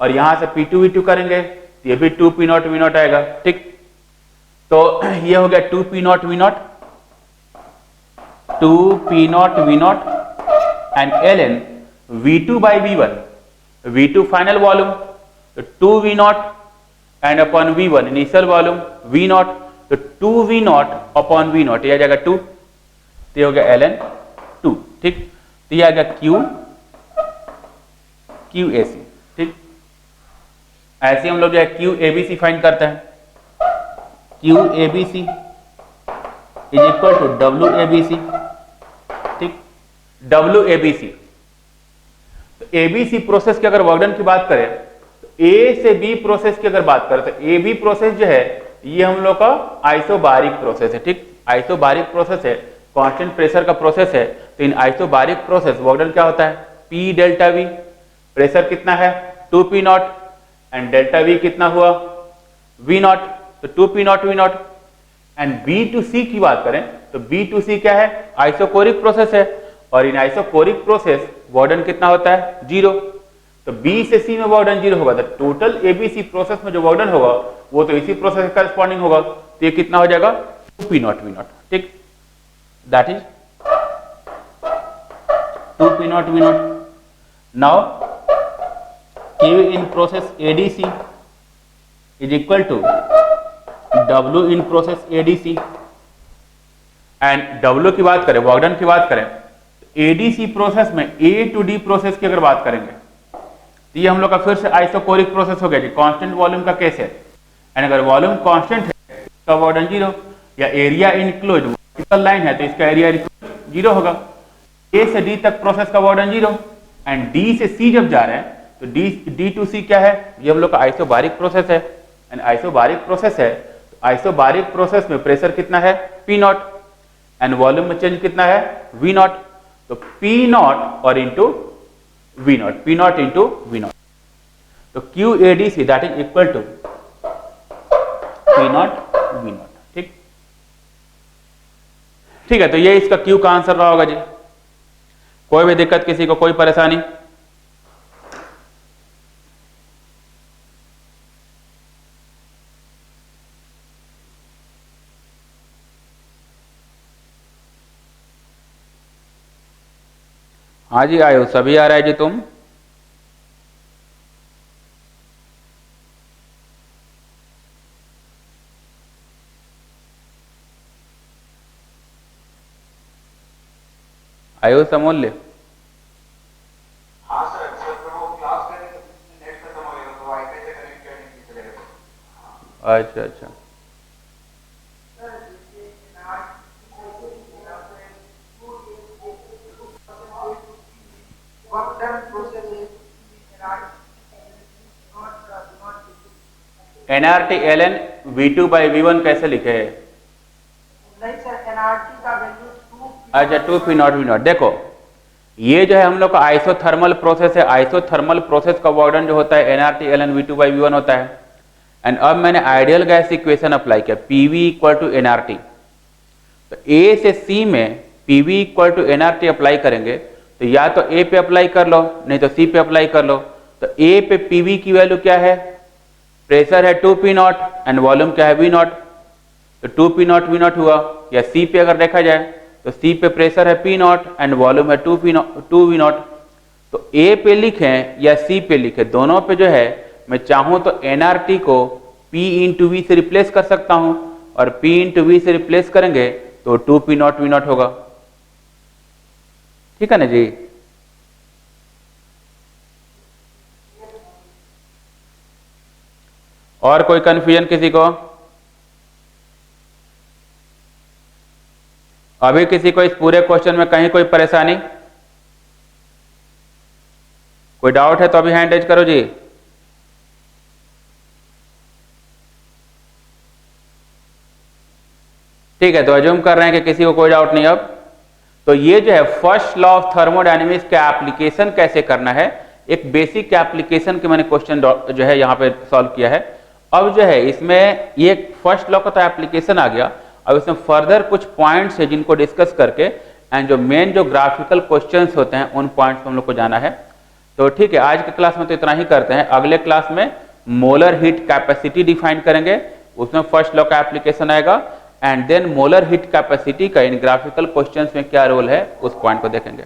और यहां से P2 V2 करेंगे तो ये भी 2P0 V0 आएगा, ठीक। तो ये हो गया 2P0 V0 and ln V2 by V1, V2 final volume तो 2V0 and upon V1 initial volume V0, तो 2V0 अपॉन V0 ये आ जाएगा 2, तो ये हो गया ln 2, ठीक। तो ये आ गया QAC, ठीक। ऐसे हम लोग जो है QABC फाइंड करते हैं, QABC is equal to WABC, ठीक। WABC तो ABC प्रोसेस की अगर वर्कडन की बात करें तो A से B प्रोसेस की अगर बात करें तो AB प्रोसेस जो है ये हम लोग का आइसोबारिक प्रोसेस है, ठीक। आइसोबारिक प्रोसेस है, कांस्टेंट प्रेशर का प्रोसेस है, तो इन आइसोबारिक प्रोसेस वर्कडन क्या होता है P डेल्टा V, प्रेशर कितना है 2P0 एंड डेल्टा V कितना हुआ V0, तो 2P0 V0। And B to C की बात करें तो B to C क्या है आइसोकोरिक प्रोसेस है, और इन आइसोकोरिक प्रोसेस वार्डन कितना होता है 0, तो B से C में वार्डन 0 होगा, तो टोटल ABC प्रोसेस में जो वार्डन होगा वो तो इसी प्रोसेस के करस्पॉन्डिंग होगा, तो ये कितना हो जाएगा 2P0 V0, ठीक। That is 2p naught v naught. Now Q in process ADC is equal to W in process ADC. And W की बात करें, वर्क डन की बात करें, ADC प्रोसेस में A to D प्रोसेस की अगर बात करेंगे तो ये हम लोग का फिर से आइसोकोरिक प्रोसेस हो गया जी, कांस्टेंट वॉल्यूम का केस है। एंड अगर वॉल्यूम कांस्टेंट है इसका वर्क डन 0, या एरिया इनक्लोज वर्टिकल लाइन है तो इसका एरिया इनक्लोज 0 होगा। A से D तक प्रोसेस का वर्क डन 0, एंड D से C जब जा रहे हैं तो D to C क्या है, ये हम लोग का आइसोबारिक प्रोसेस है। एंड आइसोबारिक प्रोसेस है तो आइसोबारिक प्रोसेस में प्रेशर कितना है P नॉट, एंड वॉल्यूम में चेंज कितना है V नॉट। तो P नॉट और into V naught, P naught into V naught, तो QADC that is equal to P naught V naught. ठीक ठीक है, तो ये इसका Q का आंसर रहा होगा जी। कोई भी दिक्कत, किसी को कोई परेशानी? हाँ जी आयो, सभी आ रहा है जी तुम? आयो समोल्य? हाँ सर, सर वो क्लास में नेट खत्म हो गया तो वाईफाई से कनेक्ट करने के लिए चलेगा। अच्छा अच्छा, work done process is NRT ln V2 by V1 कैसे लिखे है? नहीं सर, एनआरटी का वैल्यू 2 अच्छा 2p नॉट v नॉट। देखो ये जो है हम लोग का आइसोथर्मल प्रोसेस है। आइसोथर्मल प्रोसेस का वर्क डन जो होता है NRT ln V2 by V1 होता है। एंड अब मैंने आइडियल गैस इक्वेशन अप्लाई किया, PV इक्वल टू NRT। तो A से C में PV equal to NRT apply करेंगे तो या तो A पे अप्लाई कर लो, नहीं तो C पे अप्लाई कर लो। तो A पे PV की वैल्यू क्या है, प्रेशर है 2p नॉट एंड वॉल्यूम क्या है V नॉट, तो 2p नॉट V नॉट हुआ। या C पे अगर देखा जाए तो C पे प्रेशर है P नॉट एंड वॉल्यूम है 2V नॉट। तो A पे लिखें या C पे लिखें, दोनों पे जो है मैं चाहूं तो NRT को P इंटू V से रिप्लेस कर सकता हूं, और P इंटू V से रिप्लेस करेंगे तो 2p नॉट V नॉट होगा। ठीक है ना जी? और कोई कंफ्यूजन किसी को? अभी किसी को इस पूरे क्वेश्चन में कहीं कोई परेशानी, कोई डाउट है तो अभी हैंड रेज करो जी। ठीक है, तो अज्यूम कर रहे हैं कि किसी को कोई डाउट नहीं। अब तो ये जो है फर्स्ट लॉ ऑफ थर्मोडायनेमिक्स का एप्लीकेशन कैसे करना है, एक बेसिक एप्लीकेशन के मैंने क्वेश्चन जो है यहाँ पे सॉल्व किया है। अब जो है इसमें ये फर्स्ट लॉ का तो एप्लीकेशन आ गया, अब इसमें फर्दर कुछ पॉइंट्स है जिनको डिस्कस करके एंड जो मेन जो ग्राफिकल क्वेश्चंस होते हैं उन पॉइंट्स को हम लोग को जाना है। तो ठीक है, आज के क्लास में तो इतना ही करते हैं। अगले क्लास में मोलर हीट कैपेसिटी डिफाइन करेंगे, उसमें फर्स्ट लॉ का एप्लीकेशन आएगा, and then molar heat capacity का इन ग्राफिकल क्वेश्चंस में क्या रोल है उस पॉइंट को देखेंगे।